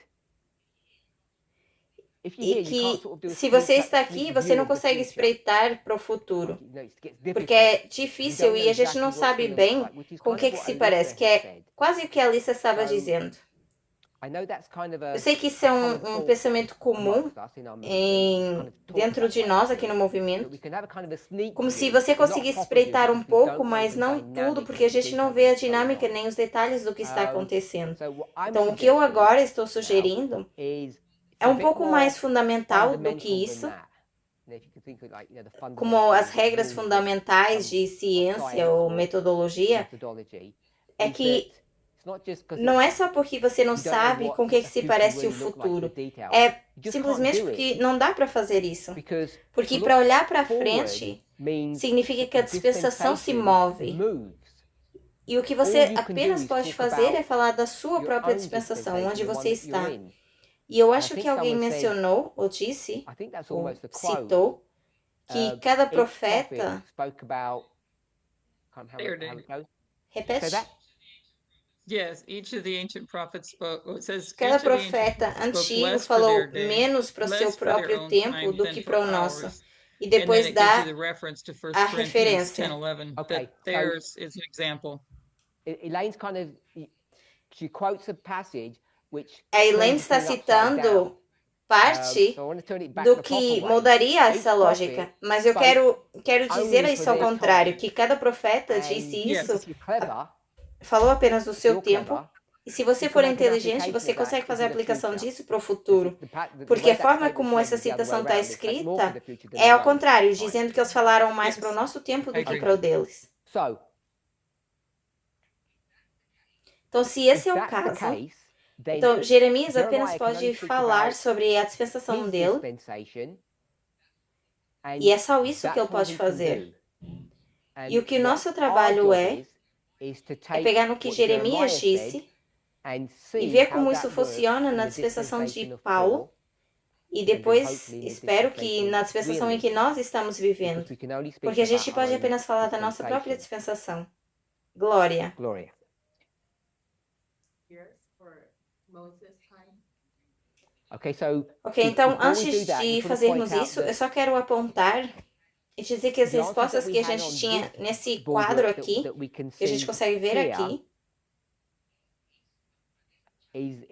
if you're e here, you can't que sort of do a se você sneak está aqui, view você não of the consegue future. espreitar para o futuro. Like, it gets Porque é difficult. You difícil don't know e a gente exactly não what it's sabe gonna look bem like, which is com o kind of que what se Alyssa parece, que has é said. quase o que a Alissa estava So, dizendo. I know that's kind of Eu sei que isso é common um thought pensamento comum amongst us in our movement, kind of talk dentro that de way, nós aqui no that movimento, we can have a kind of a sneak como se view, você but not a conseguisse proper view espreitar um because we don't pouco, know mas the não tudo, dynamics porque a and the gente não details vê of a what's going dinâmica on. nem os detalhes do que está acontecendo. So what I'm Então, o que eu suggesting agora estou now sugerindo is it's é a um bit pouco more mais fundamental do fundamental que than isso, that. You know, if you could think of like, you know, the como fundamentals as of regras rules of fundamentais de ciência science ou or metodologia, methodology, é is que that it's not just 'cause não é só porque você não you don't know sabe com o que what se the future parece o really look like in futuro. the details. É You just can't simplesmente do porque it não dá para fazer isso. because Porque to para look olhar para forward frente means significa que a the dispensação se dispensation move. moves. E o que All você you can do apenas is pode talk fazer é about falar da sua your própria own dispensação, dispensation, onde the one você that you're está. in. E eu I acho think que alguém someone said, mencionou, ou disse, I think that's ou almost a quote. citou, que cada Each prophet profeta... spoke about. Can't There, remember how it goes. Say Repete? that. Yes, each of the ancient prophets spoke. Well, it says Cada each of the ancient profeta prophets spoke antigo less for their falou day, menos para o seu less for their próprio own tempo time do than que for para o nosso. ours. E And then depois it gives you dá the reference to 1 a Corinthians referência. 10:11 Okay, that theirs is an example. Elaine's kind of she quotes a passage which A Elaine turns the está thing upside down. citando parte So I want to turn it back do the que proper way. mudaria Each essa lógica. prophet Mas eu spoke quero dizer only isso for ao their contrário, time. que cada profeta And disse Yes. isso, if you're clever, falou apenas do if seu you're tempo. clever, E se você you for can make an inteligente, application você of that consegue fazer a into the aplicação future. disso para o futuro. The Porque way a that forma statement's como made essa is the other way citação está around. It takes more for escrita the future than é ao their own contrário, time. dizendo que eles falaram mais Yes. para o nosso tempo do I que agree. para o deles. So, Então, se if esse é o that's the caso, case, then então Jeremias apenas Jeremiah can only pode speak falar about sobre a dispensação his dele, dispensation, and e é só isso que that's ele what pode he can fazer. do. And E o que what nosso our trabalho job is to é take pegar no que what Jeremias Jeremiah said disse and e see ver how como that isso works funciona in na the dispensação dispensation de of Paulo, Paul, e and then depois hopefully in the espero que dispensation na dispensação we're em que in, nós estamos vivendo. because we can only speak Porque a about gente our pode own apenas falar da nossa própria dispensation. dispensação. Glória. Gloria. Years for Moses' time. Okay, so Ok, então before we antes do that, de just want to fazermos point out isso, eu that só quero apontar e dizer que as the answers that respostas we que a had gente on tinha this nesse board quadro work aqui, that we can que a gente see consegue ver here aqui, I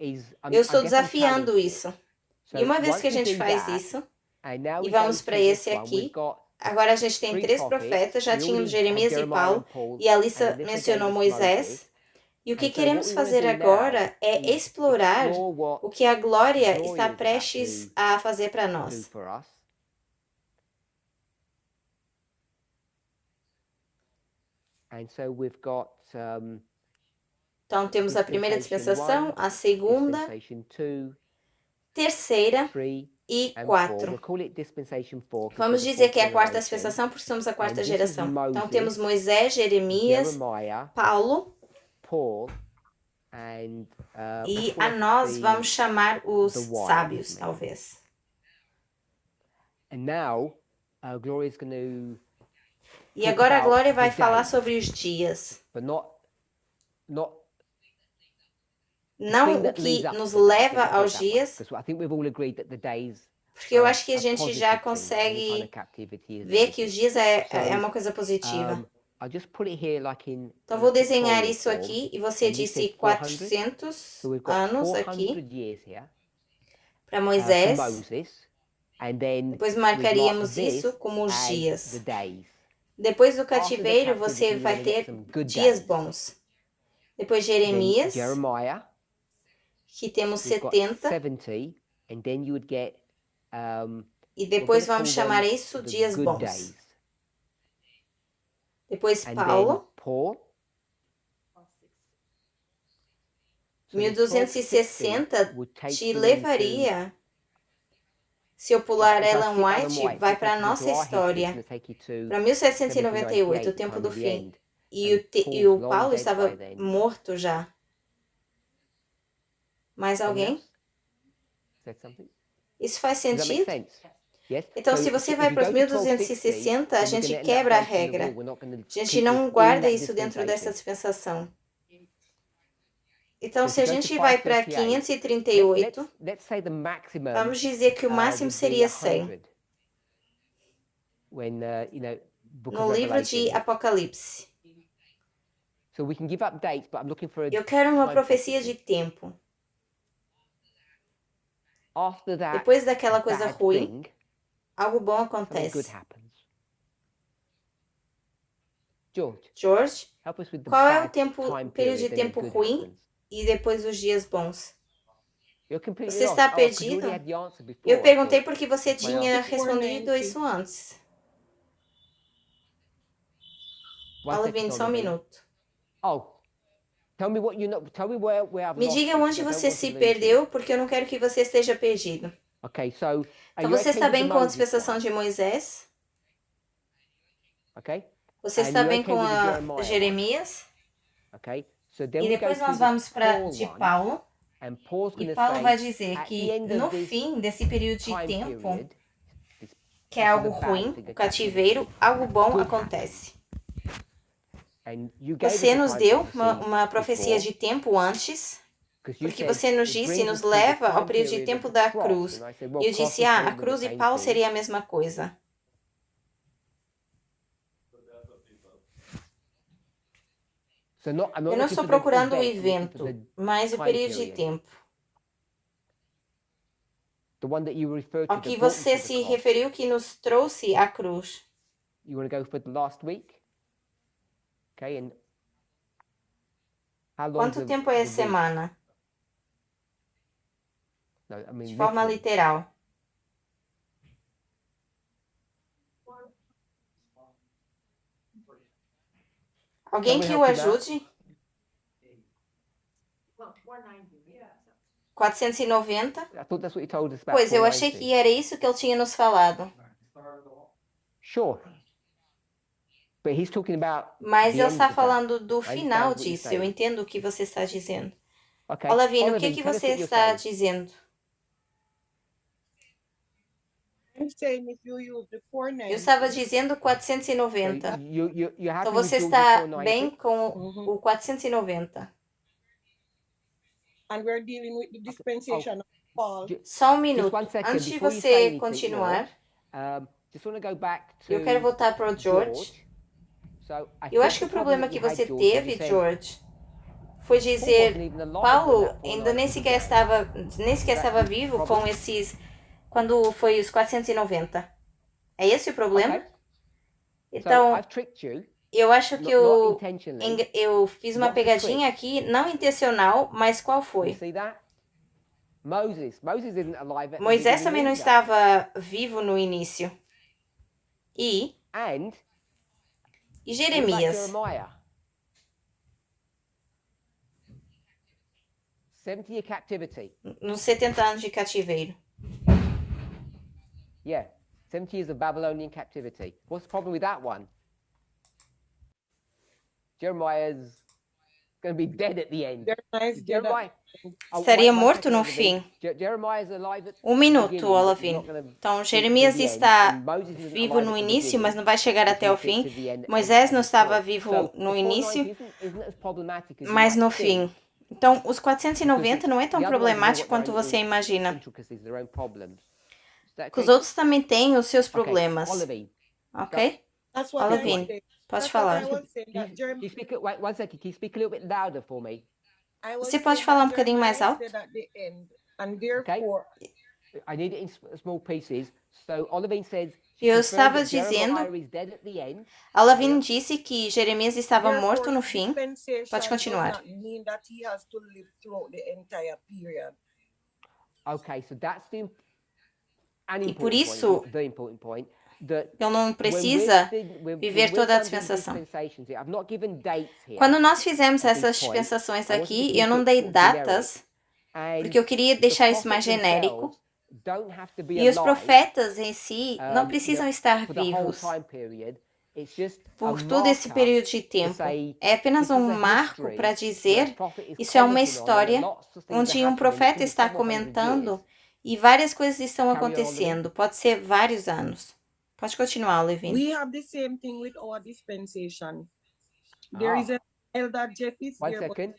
eu estou guess I'm desafiando challenged isso. So E uma vez once que a we gente do faz that, isso, and now e we go vamos para to this esse one, aqui, we've got agora a gente tem 3 profetas, já we tínhamos already Jeremias had e Jeremiah Paulo, and Paul, e a Alissa and Alyssa mencionou gave us Moisés. Moses. E o que And so queremos what we wanna fazer do agora now é is explorar explore what o que a Glória Gloria está is about prestes to a fazer para do nós. for us. And so we've got Então temos a primeira dispensação, a segunda, dispensation 2, terceira 3, e and 4. 4. We'll call it dispensation 4. 'cause Vamos we're the dizer fourth que é a quarta generation. dispensação porque somos a quarta And this is geração. Então Moses, temos Moisés, Jeremias, Jeremiah, Paulo, Paul, and e we'll call a us nós the- vamos chamar os the wise sábios, men. talvez. And now Gloria's going to E talk agora a about Glória vai the falar days, sobre os dias. but not Não thing o that leads que up to nos the day. leva Let's put it aos that way, dias, because I think we've all agreed that the days porque eu are acho que a a gente já positive thing. Any kind consegue of captivity is ver que os negative. dias é So, uma coisa positiva. I'll just put it here like in Então, vou desenhar pictorial isso form. aqui, e você And you disse said 400? 400 So we've got anos 400 aqui years here para for Moisés. Moses. And then Depois we'd mark marcaríamos this isso como os as dias. the days. Depois do After the cativeiro, você captivity, vai you're gonna get ter some good dias days. bons. Depois Then Jeremias, Jeremiah, que temos we've got 70. 70, and then you would get E we're depois gonna vamos call chamar them isso the dias good bons. days. Depois And then Paulo, Paul, so the 1260 1260 would take te you into levaria, se eu pular if I Ellen skip Ellen White, White, vai skip para a back into nossa our history, it's história, gonna take you to para 1798, o 1798, tempo time do of the fim. end. E And o Paul's long Paulo dead estava by then. morto já. Mais Someone alguém? else said something? Isso faz Does that make sentido? sense? Yes. Então, So se você if vai you para os go to 1260, 1260, a then we're gente gonna end up quebra a breaking the regra. rule. We're not gonna A gente keep não this guarda in that isso dentro dessa dispensation. dispensação. Então, So se a if you go gente to vai para 538, 538, let's say the maximum vamos dizer que o máximo would be seria 100. 100. When Book No of livro de Revelation. Apocalipse. So we can give up dates, but I'm looking for a Eu quero uma time profecia de prophecy. tempo. After that Depois daquela coisa bad ruim, thing, algo bom something good acontece. happens. George, George, help us with the qual é o bad tempo, time período de period, then the tempo good ruim happens. e depois os dias bons? You're completely Você lost. está Oh, 'cause you perdido? already had the answer before, Eu I perguntei thought. porque você tinha answer. respondido 490. isso antes. One second, Alvin, só um Olivia. minuto. Oh, tell me what you know. Tell me where I've Me lost diga you, 'cause onde I don't você want to se lose you. perdeu, porque eu não quero que você esteja perdido. Okay, so are Então, you você okay está with the bem com a Moses dispensação one? de Moisés? Okay, Você And está you bem okay com with the a Jeremiah one? Jeremias? Okay, so then E we go depois to nós the vamos para Paul de one, Paulo. and Paul's E going to Paulo say vai dizer at the que end no of this fim desse período de time tempo, period, que é this is algo a bad ruim, thing, o a cativeiro, captivity. algo bom Good acontece. And you gave us Você a nos time deu prophecy uma profecia before, de tempo antes, 'cause you porque said você nos it disse, brings nos us to the leva ao time período de period of tempo the da cross. cruz. And I said, E well, eu cross disse, and a Paul were the cruz e same Paulo thing. seria a mesma coisa. So I'm not Eu não looking estou for the procurando o event, I'm looking for evento, the mas o time período de period. tempo. The one that you referred to Ao que that brought you você to the se cross. referiu que nos trouxe à cruz. You want to go for the last week? Okay, and how long Quanto tempo é a semana? No, I mean De forma literally. literal. Alguém que o ajude? 490? I thought that's what you told us about. Pois, eu achei 490. que era isso que ele tinha nos falado. Sure. But he's talking about Mas the ele end está of that. falando do I understand final what you're disso. Eu saying. entendo o que você está dizendo. Okay. Olavino, o que Olivine, tell us você what you're está saying. dizendo? I'm saying if you use the Eu 490. estava dizendo So 490. you're Então happy with você George's está 490? bem com Mhm. o 490. And we're dealing with the dispensation of Paul. Só um Just minuto. one second Antes de before you say você anything continuar, more. Just want to go back to eu quero voltar para o George. So I Eu think acho que the o problem problema that que you had, você George, is teve, you said George, foi Paul dizer wasn't even alive when Paulo that ainda 490 nem sequer estava That vivo problem? com esses quando foi os 490. É esse o problema? Okay. Então, So I've tricked you, eu acho que not intentionally. eu fiz uma What's the pegadinha aqui, não intencional, mas qual You foi? see that? Moses isn't alive at the Moisés também não beginning either. estava vivo no início. E And what about Jeremias? Jeremiah? 70 year captivity. Nos 70 anos de cativeiro. Yeah. 70 years of Babylonian captivity. What's the problem with that one? Jeremiah's going to be dead at the end. Jeremiah is dead at- Jeremiah. Oh, Estaria one morto second, no Olivine. fim. Jeremiah is alive at Um the minuto, beginning, but he's Olavine. not gonna Então, see to Jeremias the end, está and Moses isn't vivo alive no at the início, beginning, mas não vai chegar but até o he'll get fim. to the end Moisés at não the estava point. vivo So, no the 490 início, isn't as problematic as you mas might no think, fim. Então, os 490 because não é tão the other ones have all problemático got their quanto own você little imagina. intricacies, their own problems. Is that Porque os okay? outros também têm os seus Okay, problemas, Olivine, ok? That's what I was Olavine, saying. pode That's what falar. I was saying, can that you, can you speak it? Wait, one second. Can you speak a little bit louder for me? I was Você pode saying falar that um bocadinho mais Jeremiah alto? said at the end, and Okay. therefore I need it in small pieces. So Olivine says she Eu confirms estava that Jeremiah dizendo, is dead at the end. a Olavine disse que Jeremias estava morto therefore no his fim. dispensation Pode continuar. does not mean that he has to live throughout the entire period. Okay, so that's an E por important isso, point, the important point. That ele não when precisa we're viver toda a done these dispensação. dispensations here, I've not given dates here. Quando nós fizemos at this essas point. dispensações I wanted to aqui, keep eu não it dei sort of generic. datas, And porque eu queria the deixar isso mais prophets genérico. themselves don't have to be E os alive, profetas em si não you precisam know, estar for the whole vivos time period. It's just a por todo esse marker período de to tempo. say É apenas this is um a marco history para that a dizer prophet is isso é uma commenting on, and história lots of things are onde um happening. It profeta could be está several hundred comentando years. e várias coisas estão Carry on, acontecendo. Pode ser vários anos. Pode continuar, Levine. We have the same thing with our dispensation. There is an elder Jeff is One there, but second.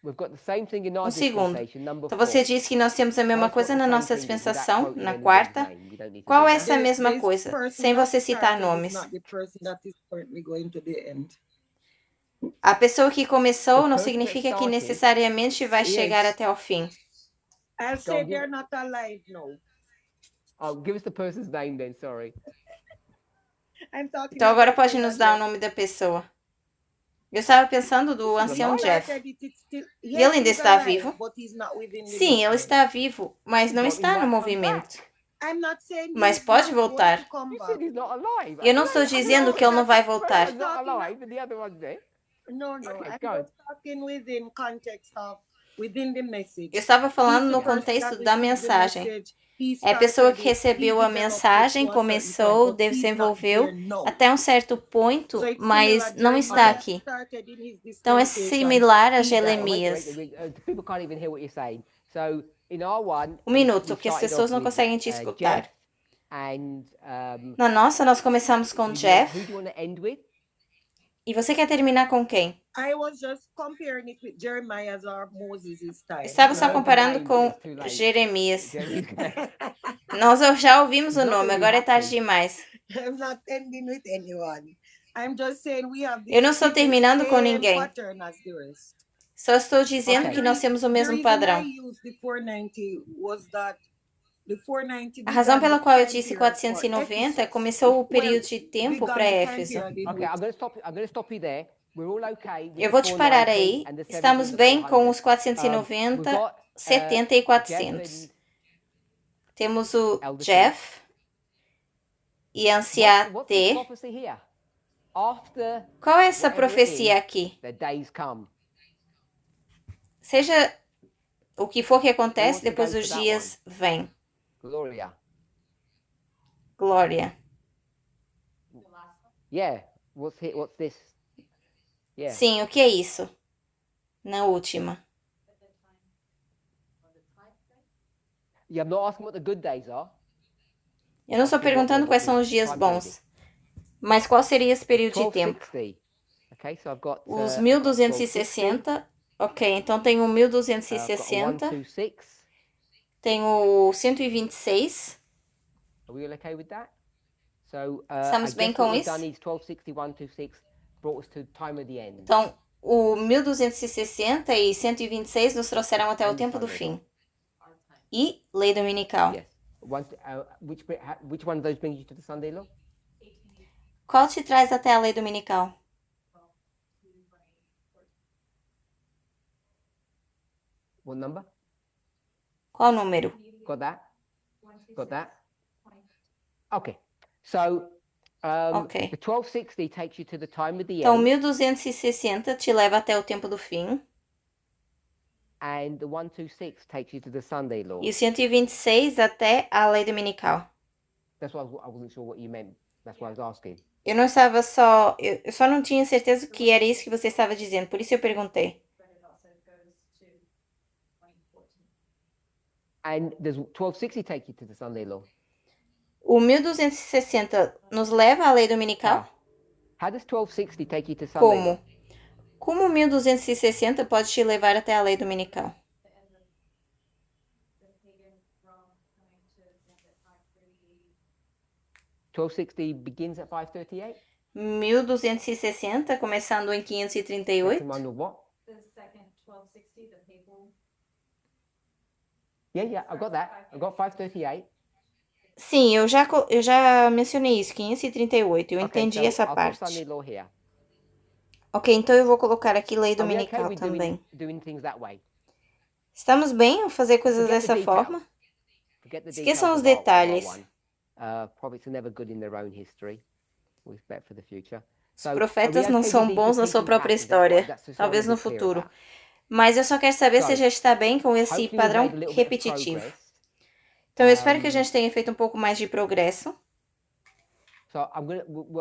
We've got the same thing in our segundo. dispensation, number Então você 4. diz que nós temos a mesma Christ got coisa the na same nossa thing without dispensação, quoting na anybody's quarta. name. We don't need to Qual do é that. essa mesma this coisa? person Sem that você citar started is nomes. not the person that is currently going to the end. A pessoa que começou The não person that significa que started, necessariamente vai yes. chegar até o fim. I'll say give they're it- not alive now. Oh, give us the person's name then, sorry. I'm talking Então agora about pode elder nos dar o Jeff. nome da pessoa. Eu estava pensando do ancião alive? Jeff. Said it, it's still, E yes, ele ainda he's está alive, vivo? but he's not within the Sim, ele movement. está vivo, mas não But he está no might come movimento. back. I'm not saying Mas he's pode not going voltar. to come You back. said he's not alive. Eu não estou I dizendo know que ele não vai that voltar. one's not alive and the other one's dead. No, no. Okay, I'm go on. just talking within context of within the message. Eu estava falando He's no the person contexto that da received the mensagem. message. He É a pessoa started que it, recebeu he a developed it mensagem, to a certain começou, point, but he's not desenvolveu there now. até um certo ponto, So it's mas similar. não está Jeremiah aqui. started in his Então é dispensation. similar a He died. Jeremias. People can't even hear what you're saying. So in our one, Um minuto, we porque as started pessoas off não with, conseguem te escutar. Jeff and Na nossa, nós começamos com who Jeff. do you want to end with? E você quer terminar com quem? I was just comparing it with Jeremiah's or Moses' time. Estava só No, comparando the name, com it's too late. Jeremias. Jeremy- Nós já ouvimos o It's not nome, gonna be agora é tarde happening. demais. I'm not ending with anyone. I'm just saying we have Eu não estou terminando com same ninguém. pattern as the rest. Só estou dizendo Ok. que nós temos o The mesmo reason padrão. I used the 490 was that the 490 A razão began pela the qual eu time disse period for 490 é Ephesus. começou o período de Well, tempo began para the time Éfeso. period in Okay, which I'm going to stop you there. We're all okay. with Eu the vou te parar 490 aí. and the 70 Estamos and the bem com 400. os 490, We've got, 70 e Jeff 400. and Temos o Elder Jeff e a anciã what's the T. prophecy here? After Qual é essa whatever it profecia is, aqui? the days come. Seja o que for que acontece, wants to depois go os for that dias vêm. Gloria. Glória. Yeah. What's this? Yeah. Sim, o que é isso? Na última. Yeah, I'm not asking what the good days are. Eu não estou perguntando quais são os dias bons, mas qual seria esse período de tempo? 1260. Okay, so I've got Os 1260. 1260. Ok, então tem o I've got a 1260, 126. tem o 126. Are we all okay with that? So Estamos I bem guess com what we've isso? done is 1260, 126 brought us to time of the end. Então, o 1260 e 126 nos trouxeram até o tempo do fim. E lei dominical. Yes. Which one of those brings you to the Sunday law? Qual te traz até a lei dominical? What number? Qual número? Got that? Got that? Okay. So Okay. the 1260 takes you to the time of the Então, end, 1260 te leva até o tempo do fim. and the 126 takes you to the Sunday law. E o 126 até a lei dominical. That's why I wasn't sure what you meant. That's why I was asking. Eu não estava só... Eu só não tinha certeza que era isso que você estava dizendo, por isso eu perguntei. And does 1260 take you to the Sunday law? O 1260 nos leva à lei dominical? How does 1260 take you to Sunday Como? law? Como o 1260 pode te levar até a lei dominical? The end of the pagan Rome coming to the end at 538. 1260 begins at 538? 1260, começando em 538. Second one of what? The second 1260, the papal. Yeah, I got that. I got 538. Sim, eu já mencionei isso, 538. Eu Okay, entendi so essa I'll put parte. Sunday law here. Ok, então eu vou colocar aqui lei Are we okay dominical with também. doing things that way? Estamos bem ao fazer coisas Forget the dessa details. forma? Forget the Esqueçam details os of our detalhes. one. Prophets are never good in their own history. We expect for the future. Os So, are we profetas não okay são with these bons na sua repeating própria patterns? That's what- história, that's just what I talvez wanna no be clear futuro. about. Mas eu só quero saber se So, a gente está bem com esse Hopefully we've padrão made a little bit of repetitivo. progress. Então eu espero que a gente tenha feito um pouco mais de progresso. So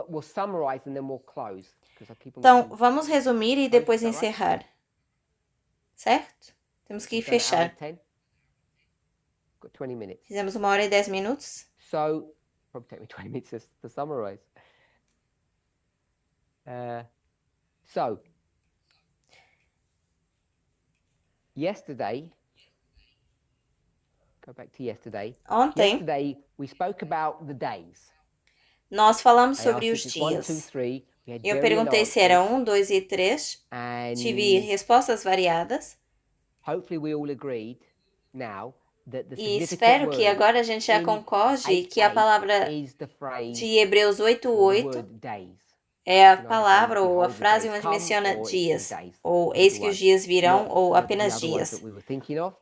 we'll summarize and then we'll close. 'Cause I keep on Então, getting- vamos resumir e depois Is that right? encerrar. Certo? Temos que we've done an hour and fechar. 10. Got 20 minutes. Fizemos 1 hora e 10 minutos. So, probably take me 20 minutes to summarize. So, yesterday, go back to yesterday. Ontem, Yesterday, we spoke about the days. nós falamos I sobre asked os if it's 1, 2, dias. 3. We had Eu varying perguntei se era answers, 1, 2 e 3. and Tive respostas variadas. hopefully we all agreed now that the E significant espero que word agora a gente já in concorde que a 8:8 palavra is the phrase de Hebreus or the 8:8 word days. é a You know, palavra because ou a behold, the frase days onde come, menciona or it's dias. the days. Ou Either eis que os way. dias virão, Not ou the apenas other ones dias. that we were thinking of.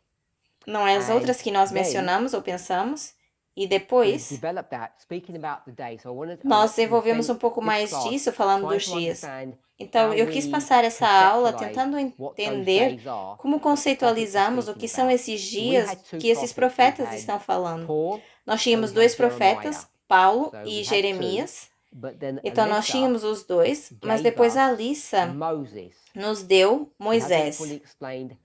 Não é as And outras que nós then mencionamos ou pensamos. E We depois, developed that, speaking about the days. So I wanted to nós desenvolvemos um pouco this mais class disso falando trying dos to dias. understand Então, how eu quis we passar essa aula conceptualize tentando what those entender days are como that the prophets are conceitualizamos o que speaking são about. esses So we dias had two que esses prophets. We profetas had estão falando. Paul Nós and tínhamos we dois had Jeremiah. profetas, Paulo So we e had Jeremias. two, but then Então, nós Alyssa tínhamos os dois, mas gave depois a us Alissa Moses. nos deu She hasn't Moisés. fully explained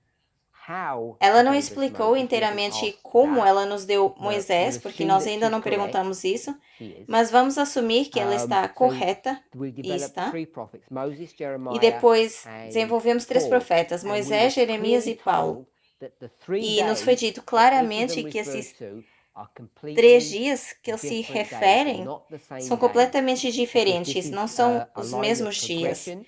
how Ela she não gave us explicou Moses. We haven't inteiramente asked como that, ela nos deu but Moisés, we'll porque assume nós that ainda she's não correct. perguntamos isso, She is. mas vamos assumir que ela está So correta we e developed está. 3 prophets, Moses, E Jeremiah, depois and desenvolvemos 3 Paul. profetas, And we Moisés, were Jeremias e clearly Paulo. told that the 3 E nos foi days dito that each of claramente them que referred esses to are 3 completely dias que eles se different days. They're referem not the same são days. completamente Because this diferentes, is não são a os line of mesmos dias, progression,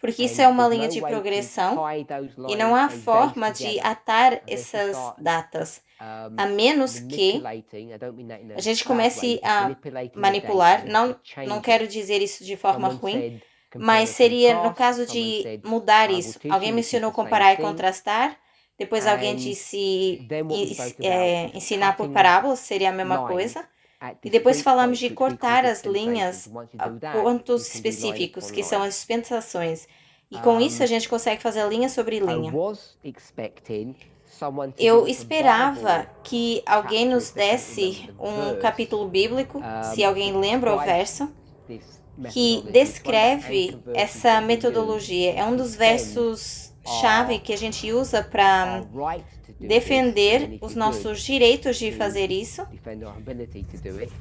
porque isso and é uma there's linha no de way to progressão tie those e não há days forma de together atar unless you essas start datas, a menos que manipulating. I don't mean that in a gente bad way, comece just a manipulating the manipular. dates, you Não, have to change não quero it. dizer isso de forma Someone ruim, said compare mas and seria no contrast. caso Someone de said mudar Bible isso. teaching, Alguém which is mencionou the same comparar e thing. contrastar, depois alguém And disse then what we spoke about, ensinar por cutting parábolas seria a mesma lines coisa. at E depois discrete falamos points, de which we call cortar as dispensations. linhas Once you a do that, you pontos can do line específicos, upon que são line. as dispensações. E com isso a gente consegue fazer linha sobre I linha. was expecting someone to Eu give us a esperava Bible que alguém chapter, nos if they can't desse remember the um verse, capítulo bíblico, se alguém lembra o verso, this que methodology. It's one of the descreve anchor verses essa that we use metodologia. É um dos to defend versos-chave que a gente usa para our right to do this, and defender if os we nossos would, direitos de to fazer isso defend our ability to do it.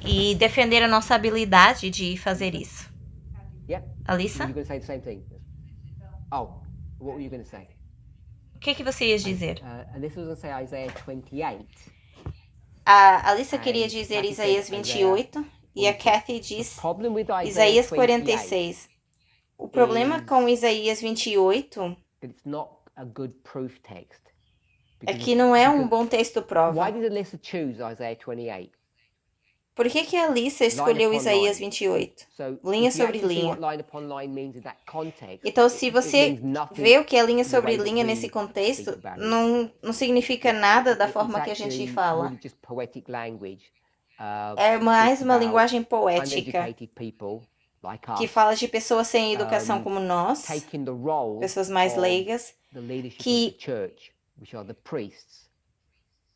e defender a nossa habilidade de fazer isso. Yep. Alissa, You were going to say the same thing. Oh, what were you going to say? o que que você ia dizer? And this was going to say Isaiah 28. A Alissa queria And dizer Kathy Isaías said 28 e a Kathy diz The problem with Isaiah Isaías 28 46. O problema com Isaías 28 that it's not a good proof text. é que não é um bom texto Why prova. did Alyssa choose Isaiah 28? Por que que a Alissa escolheu upon Isaías line. 28? So Linha if you sobre actually see linha. what line upon line means in that context, Então, se it você means nothing vê o que é linha the sobre way that linha we nesse contexto, speak about it. não significa nada da It's forma que a gente actually fala. really just poetic language. É mais It's uma about linguagem poética uneducated people like que us fala de pessoas sem educação um, como nós, taking the role pessoas mais of leigas, the leadership que of the church, which are the priests.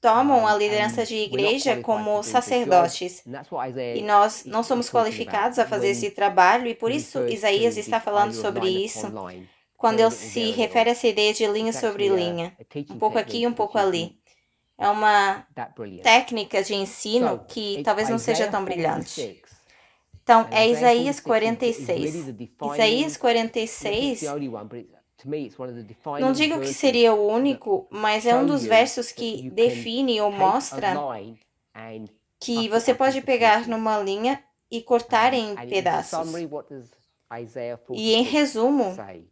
tomam a And liderança de we're not igreja qualified to como do the job, sacerdotes. and that's what Isaiah E nós is- não somos is talking qualificados about a fazer when esse trabalho, e por he isso refers Isaías to está this falando idea of sobre line isso upon line. quando Very ele little se there and refere a little. essa ideia de linha It's sobre actually linha. a teaching Um pouco aqui e um technique pouco which is ali. É uma that brilliant. técnica de ensino So, que it's talvez não seja Isaiah tão brilhante. 46. Então, And é Isaiah Isaías 46 is really 46. the defining, Isaías not just 46, the only one, but to me it's one of the defining não digo que verses seria o that único, mas é um show dos you versos that que you can define ou take a mostra line and que cut it você up pode into pegar pieces. numa linha e cortar em And in pedaços. summary, what does Isaiah E em 46 resumo, say?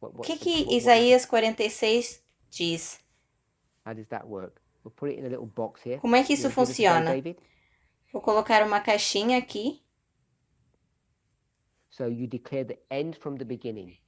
o que Isaías 46 diz? How does that work? We'll put it in a little box here. Como é que You isso wanna give us a go, funciona? David? Vou colocar uma caixinha aqui. So you declare the end from the beginning.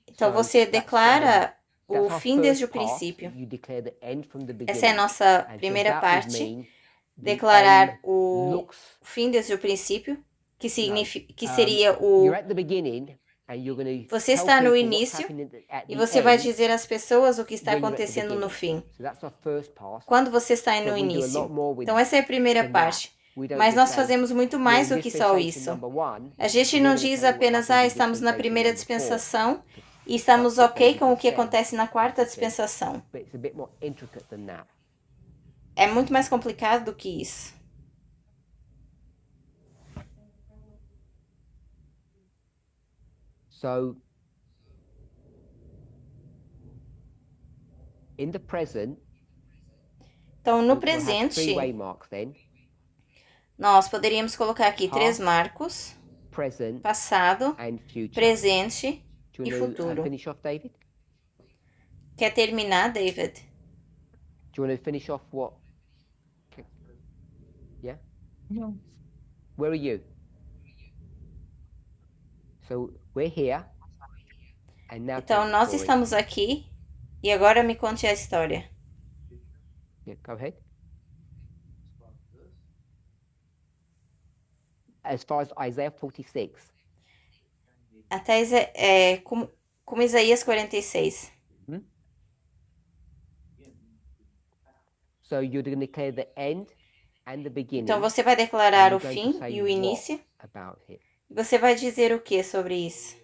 Então, So você that's, declara o that's our fim desde o first part. princípio. You declare the end from the beginning. Essa é a nossa And so primeira that would parte. mean the Declarar end o looks, fim desde o princípio, que no, significa, que seria o you're at the beginning and you're going to você tell está no people what's início happening at e the você vai end dizer às pessoas o que está when you're at the acontecendo no beginning. fim, So that's our first part. quando você está But no we do a lot início. more with Então, essa é a primeira than that. parte. We don't Mas just nós say, fazemos muito "We're mais in do que só dispensation isso. number one, A gente and não we're gonna diz tell you what apenas, happens in estamos na dispensation primeira number four." dispensação e estamos That's what ok David com o just que said. acontece na quarta Okay. dispensação. But it's a bit more intricate than that. É muito mais complicado do que isso. So, in the present, Então, no we'll have three presente, waymarks then. nós poderíamos colocar aqui três Past, marcos: present, passado, and future. presente Do e you want to futuro. finish off, David? Quer terminar, David? Do you want to finish off what? Yeah? No. Where are you? So, we're here. And now Então, tell the nós story. estamos aqui e agora me conte a história. Yeah, go ahead. As far as Isaiah 46. Até como Isaías 46. So you're going to declare the end and the beginning. Então, você vai declarar and o you're going to fim say e o what início. about it. E você vai dizer o que sobre isso?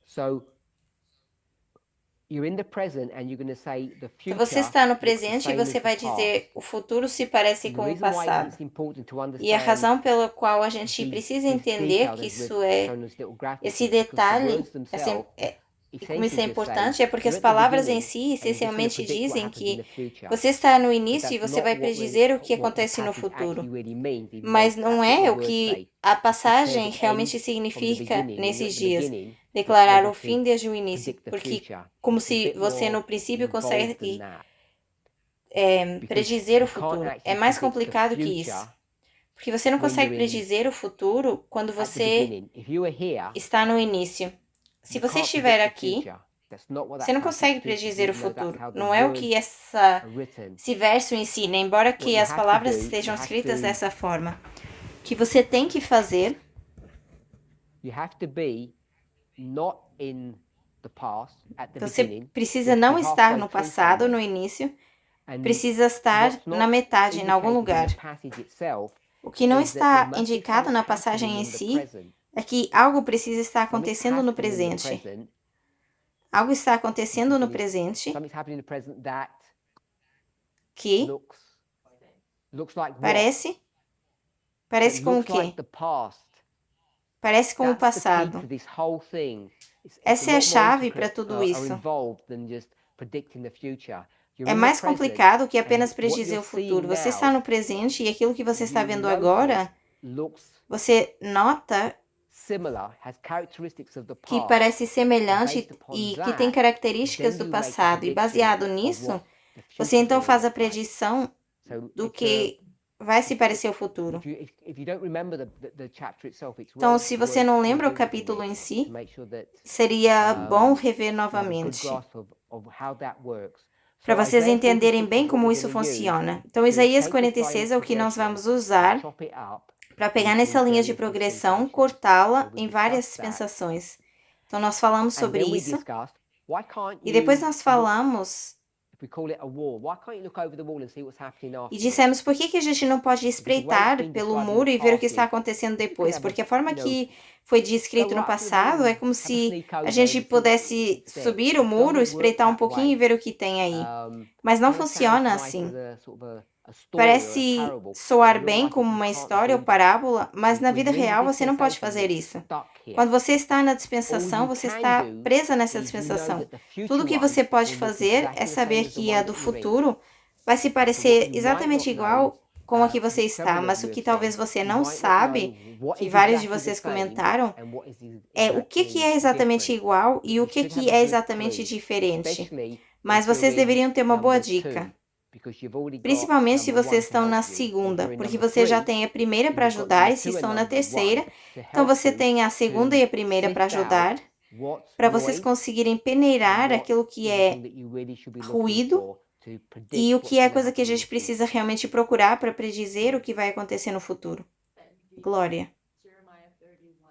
So you're in the present and you're going to say the future. Então, você está no looks the presente e same as você the vai past. dizer o futuro se parece And the com o reason why passado. it's important to E a understand razão pela qual a gente these- precisa this entender detail que that isso we've é shown us little graphics esse is because the detalhe, words themselves e como isso é essentially just importante, say, é porque as "You're at the palavras em beginning si and you're just gonna essencialmente predict what dizem happens in que the future." você está no But início e that's você not vai what really- predizer o que what the acontece no passage futuro. actually really means, even though Mas não that's what é the o words que say. a Declare passagem the realmente end from the significa beginning. When you're nesses at the dias. beginning, you're Declarar able o fim to desde o início. predict the Porque future. como It's a se bit você no more princípio involved consegue than that. predizer o You can't futuro. actually É mais predict the complicado que future isso. Porque você não when consegue you're in predizer o futuro quando at the você beginning. If you were here, está no início. Se you você can't estiver predict the aqui, future. That's not what você não that passage consegue teaches, predizer o even though that's futuro. how the Não é o words que are written. esse verso ensina, embora que you as have to palavras do, you estejam have escritas to- dessa forma. O que você tem que fazer, You have to be not in the past at the você beginning. precisa You have to não be estar halfway no through passado, no somewhere. início, And precisa estar what's na not metade, em algum indicated in lugar. the passage itself O que não is that está there must be indicado something na passagem happening em in the si present. é que algo precisa estar Something's acontecendo no happening in the presente. present. Algo está acontecendo no Something- presente Something's happening in the present that que looks like what? parece It com o looks like quê? the past. Parece com o That's the key passado. to this whole thing. It's Essa a é a lot more chave intricate, para tudo or isso. involved than just predicting the future. You're É in the mais present, complicado que apenas and what predizer you're o futuro. seeing Você now, está no presente e aquilo que você está you vendo notice agora, looks você nota similar, has characteristics of the que past. parece semelhante Based upon e que that, tem características then do you make a passado. E prediction baseado of nisso, what the você future's então gonna faz a look like. predição So do it's que vai se parecer o if futuro. if you don't remember the chapter itself, it's Então, worth se você não lembra o revisiting capítulo it em si, to make sure that seria bom rever you have a good novamente, grasp of how that works. para So vocês Isaiah entenderem 46 bem is what como we're isso gonna use funciona. Então, to Isaías take the 46 é o que nós progression vamos and usar chop it up para pegar into nessa linha de various progressão, dispensations. cortá-la So we em várias discussed that. dispensações. Então, nós falamos And sobre then we isso. discussed, why can't E depois you nós look falamos if we call it a war, why can't you look over the wall and see what's happening E after? dissemos, por que que a gente não pode espreitar pelo muro e ver o que está acontecendo depois? Porque a forma que foi descrito no passado é como se a gente pudesse subir o muro, espreitar um pouquinho e ver o que tem aí. Mas não funciona assim. Parece soar bem como uma história ou parábola, mas na vida real você não pode fazer isso. Quando você está na dispensação, você está presa nessa dispensação. Tudo o que você pode fazer é saber que a do futuro vai se parecer exatamente igual com a que você está, mas o que talvez você não sabe, que vários de vocês comentaram, é o que é exatamente igual e o que é exatamente diferente. Mas vocês deveriam ter uma boa dica. Principalmente se vocês estão na segunda, porque você já tem a primeira para ajudar, e se estão na terceira, então você tem a segunda e a primeira para ajudar, para vocês conseguirem peneirar aquilo que é ruído e o que é coisa que a gente precisa realmente procurar para predizer o que vai acontecer no futuro. Glória. Jeremiah 31.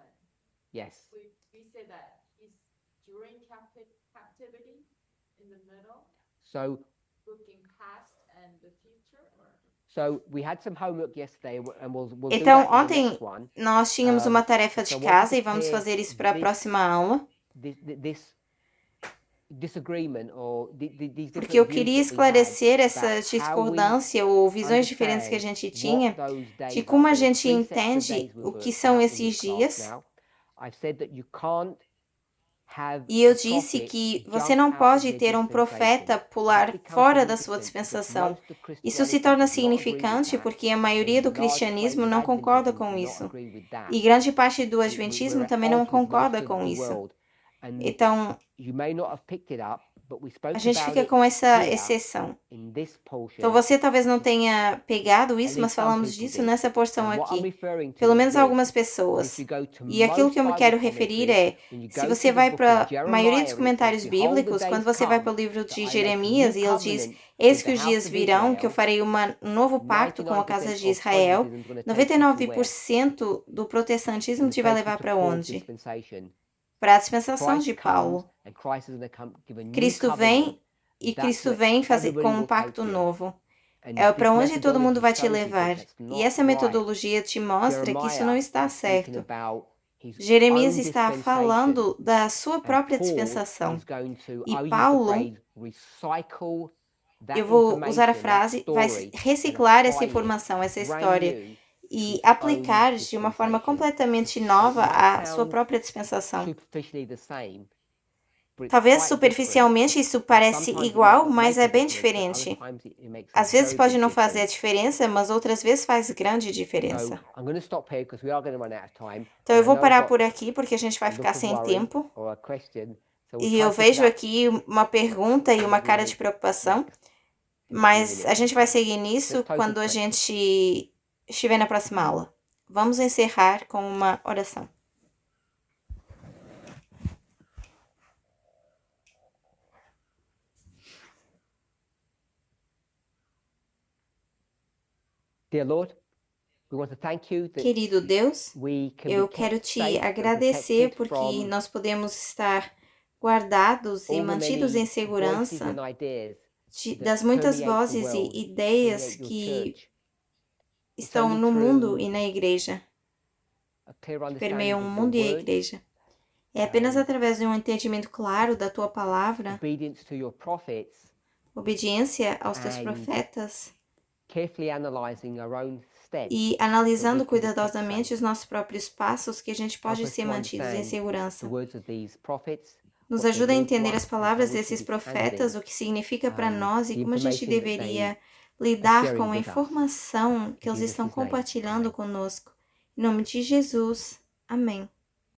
Yes. We say that he's during captivity, in the middle, So looking past and the future, or So we had some homework yesterday, and we'll do Então, that in the ontem next one. nós tínhamos uma tarefa de casa e vamos fazer isso para a próxima aula, This disagreement or these porque eu different views queria that we esclarecer had essa about how we discordância ou visões diferentes que a gente tinha de como a gente entende o que são esses dias. E eu disse que você não pode ter um profeta pular fora da sua dispensação. Isso se torna significante porque a maioria do cristianismo não concorda com isso. E grande parte do adventismo também não concorda com isso. Então, a gente fica com essa exceção. Então, você talvez não tenha pegado isso, mas falamos disso nessa porção aqui. Pelo menos algumas pessoas. E aquilo que eu me quero referir é, se você vai para a maioria dos comentários bíblicos, quando você vai para o livro de Jeremias, e ele diz, eis que os dias virão, que eu farei um novo pacto com a casa de Israel, 99% do protestantismo te vai levar para onde? Para a dispensação de Paulo. Cristo vem e Cristo vem fazer com um pacto novo. É para onde todo mundo vai te levar. E essa metodologia te mostra que isso não está certo. Jeremias está falando da sua própria dispensação. E Paulo, eu vou usar a frase, vai reciclar essa informação, essa história, e aplicar de uma forma completamente nova a sua própria dispensação. Talvez superficialmente isso parece igual, mas é bem diferente. Às vezes pode não fazer a diferença, mas outras vezes faz grande diferença. Então eu vou parar por aqui porque a gente vai ficar sem tempo. E eu vejo aqui uma pergunta e uma cara de preocupação, mas a gente vai seguir nisso quando a gente estiver na próxima aula. Vamos encerrar com uma oração. Querido Deus, eu quero te agradecer porque nós podemos estar guardados e mantidos em segurança das muitas vozes e ideias que estão no mundo e na igreja, que permeiam o mundo e a igreja. É apenas através de um entendimento claro da tua palavra, obediência aos teus profetas e analisando cuidadosamente os nossos próprios passos, que a gente pode ser mantidos em segurança. Nos ajuda a entender as palavras desses profetas, o que significa para nós e como a gente deveria lidar com a informação que eles estão compartilhando conosco. Em nome de Jesus. Amém.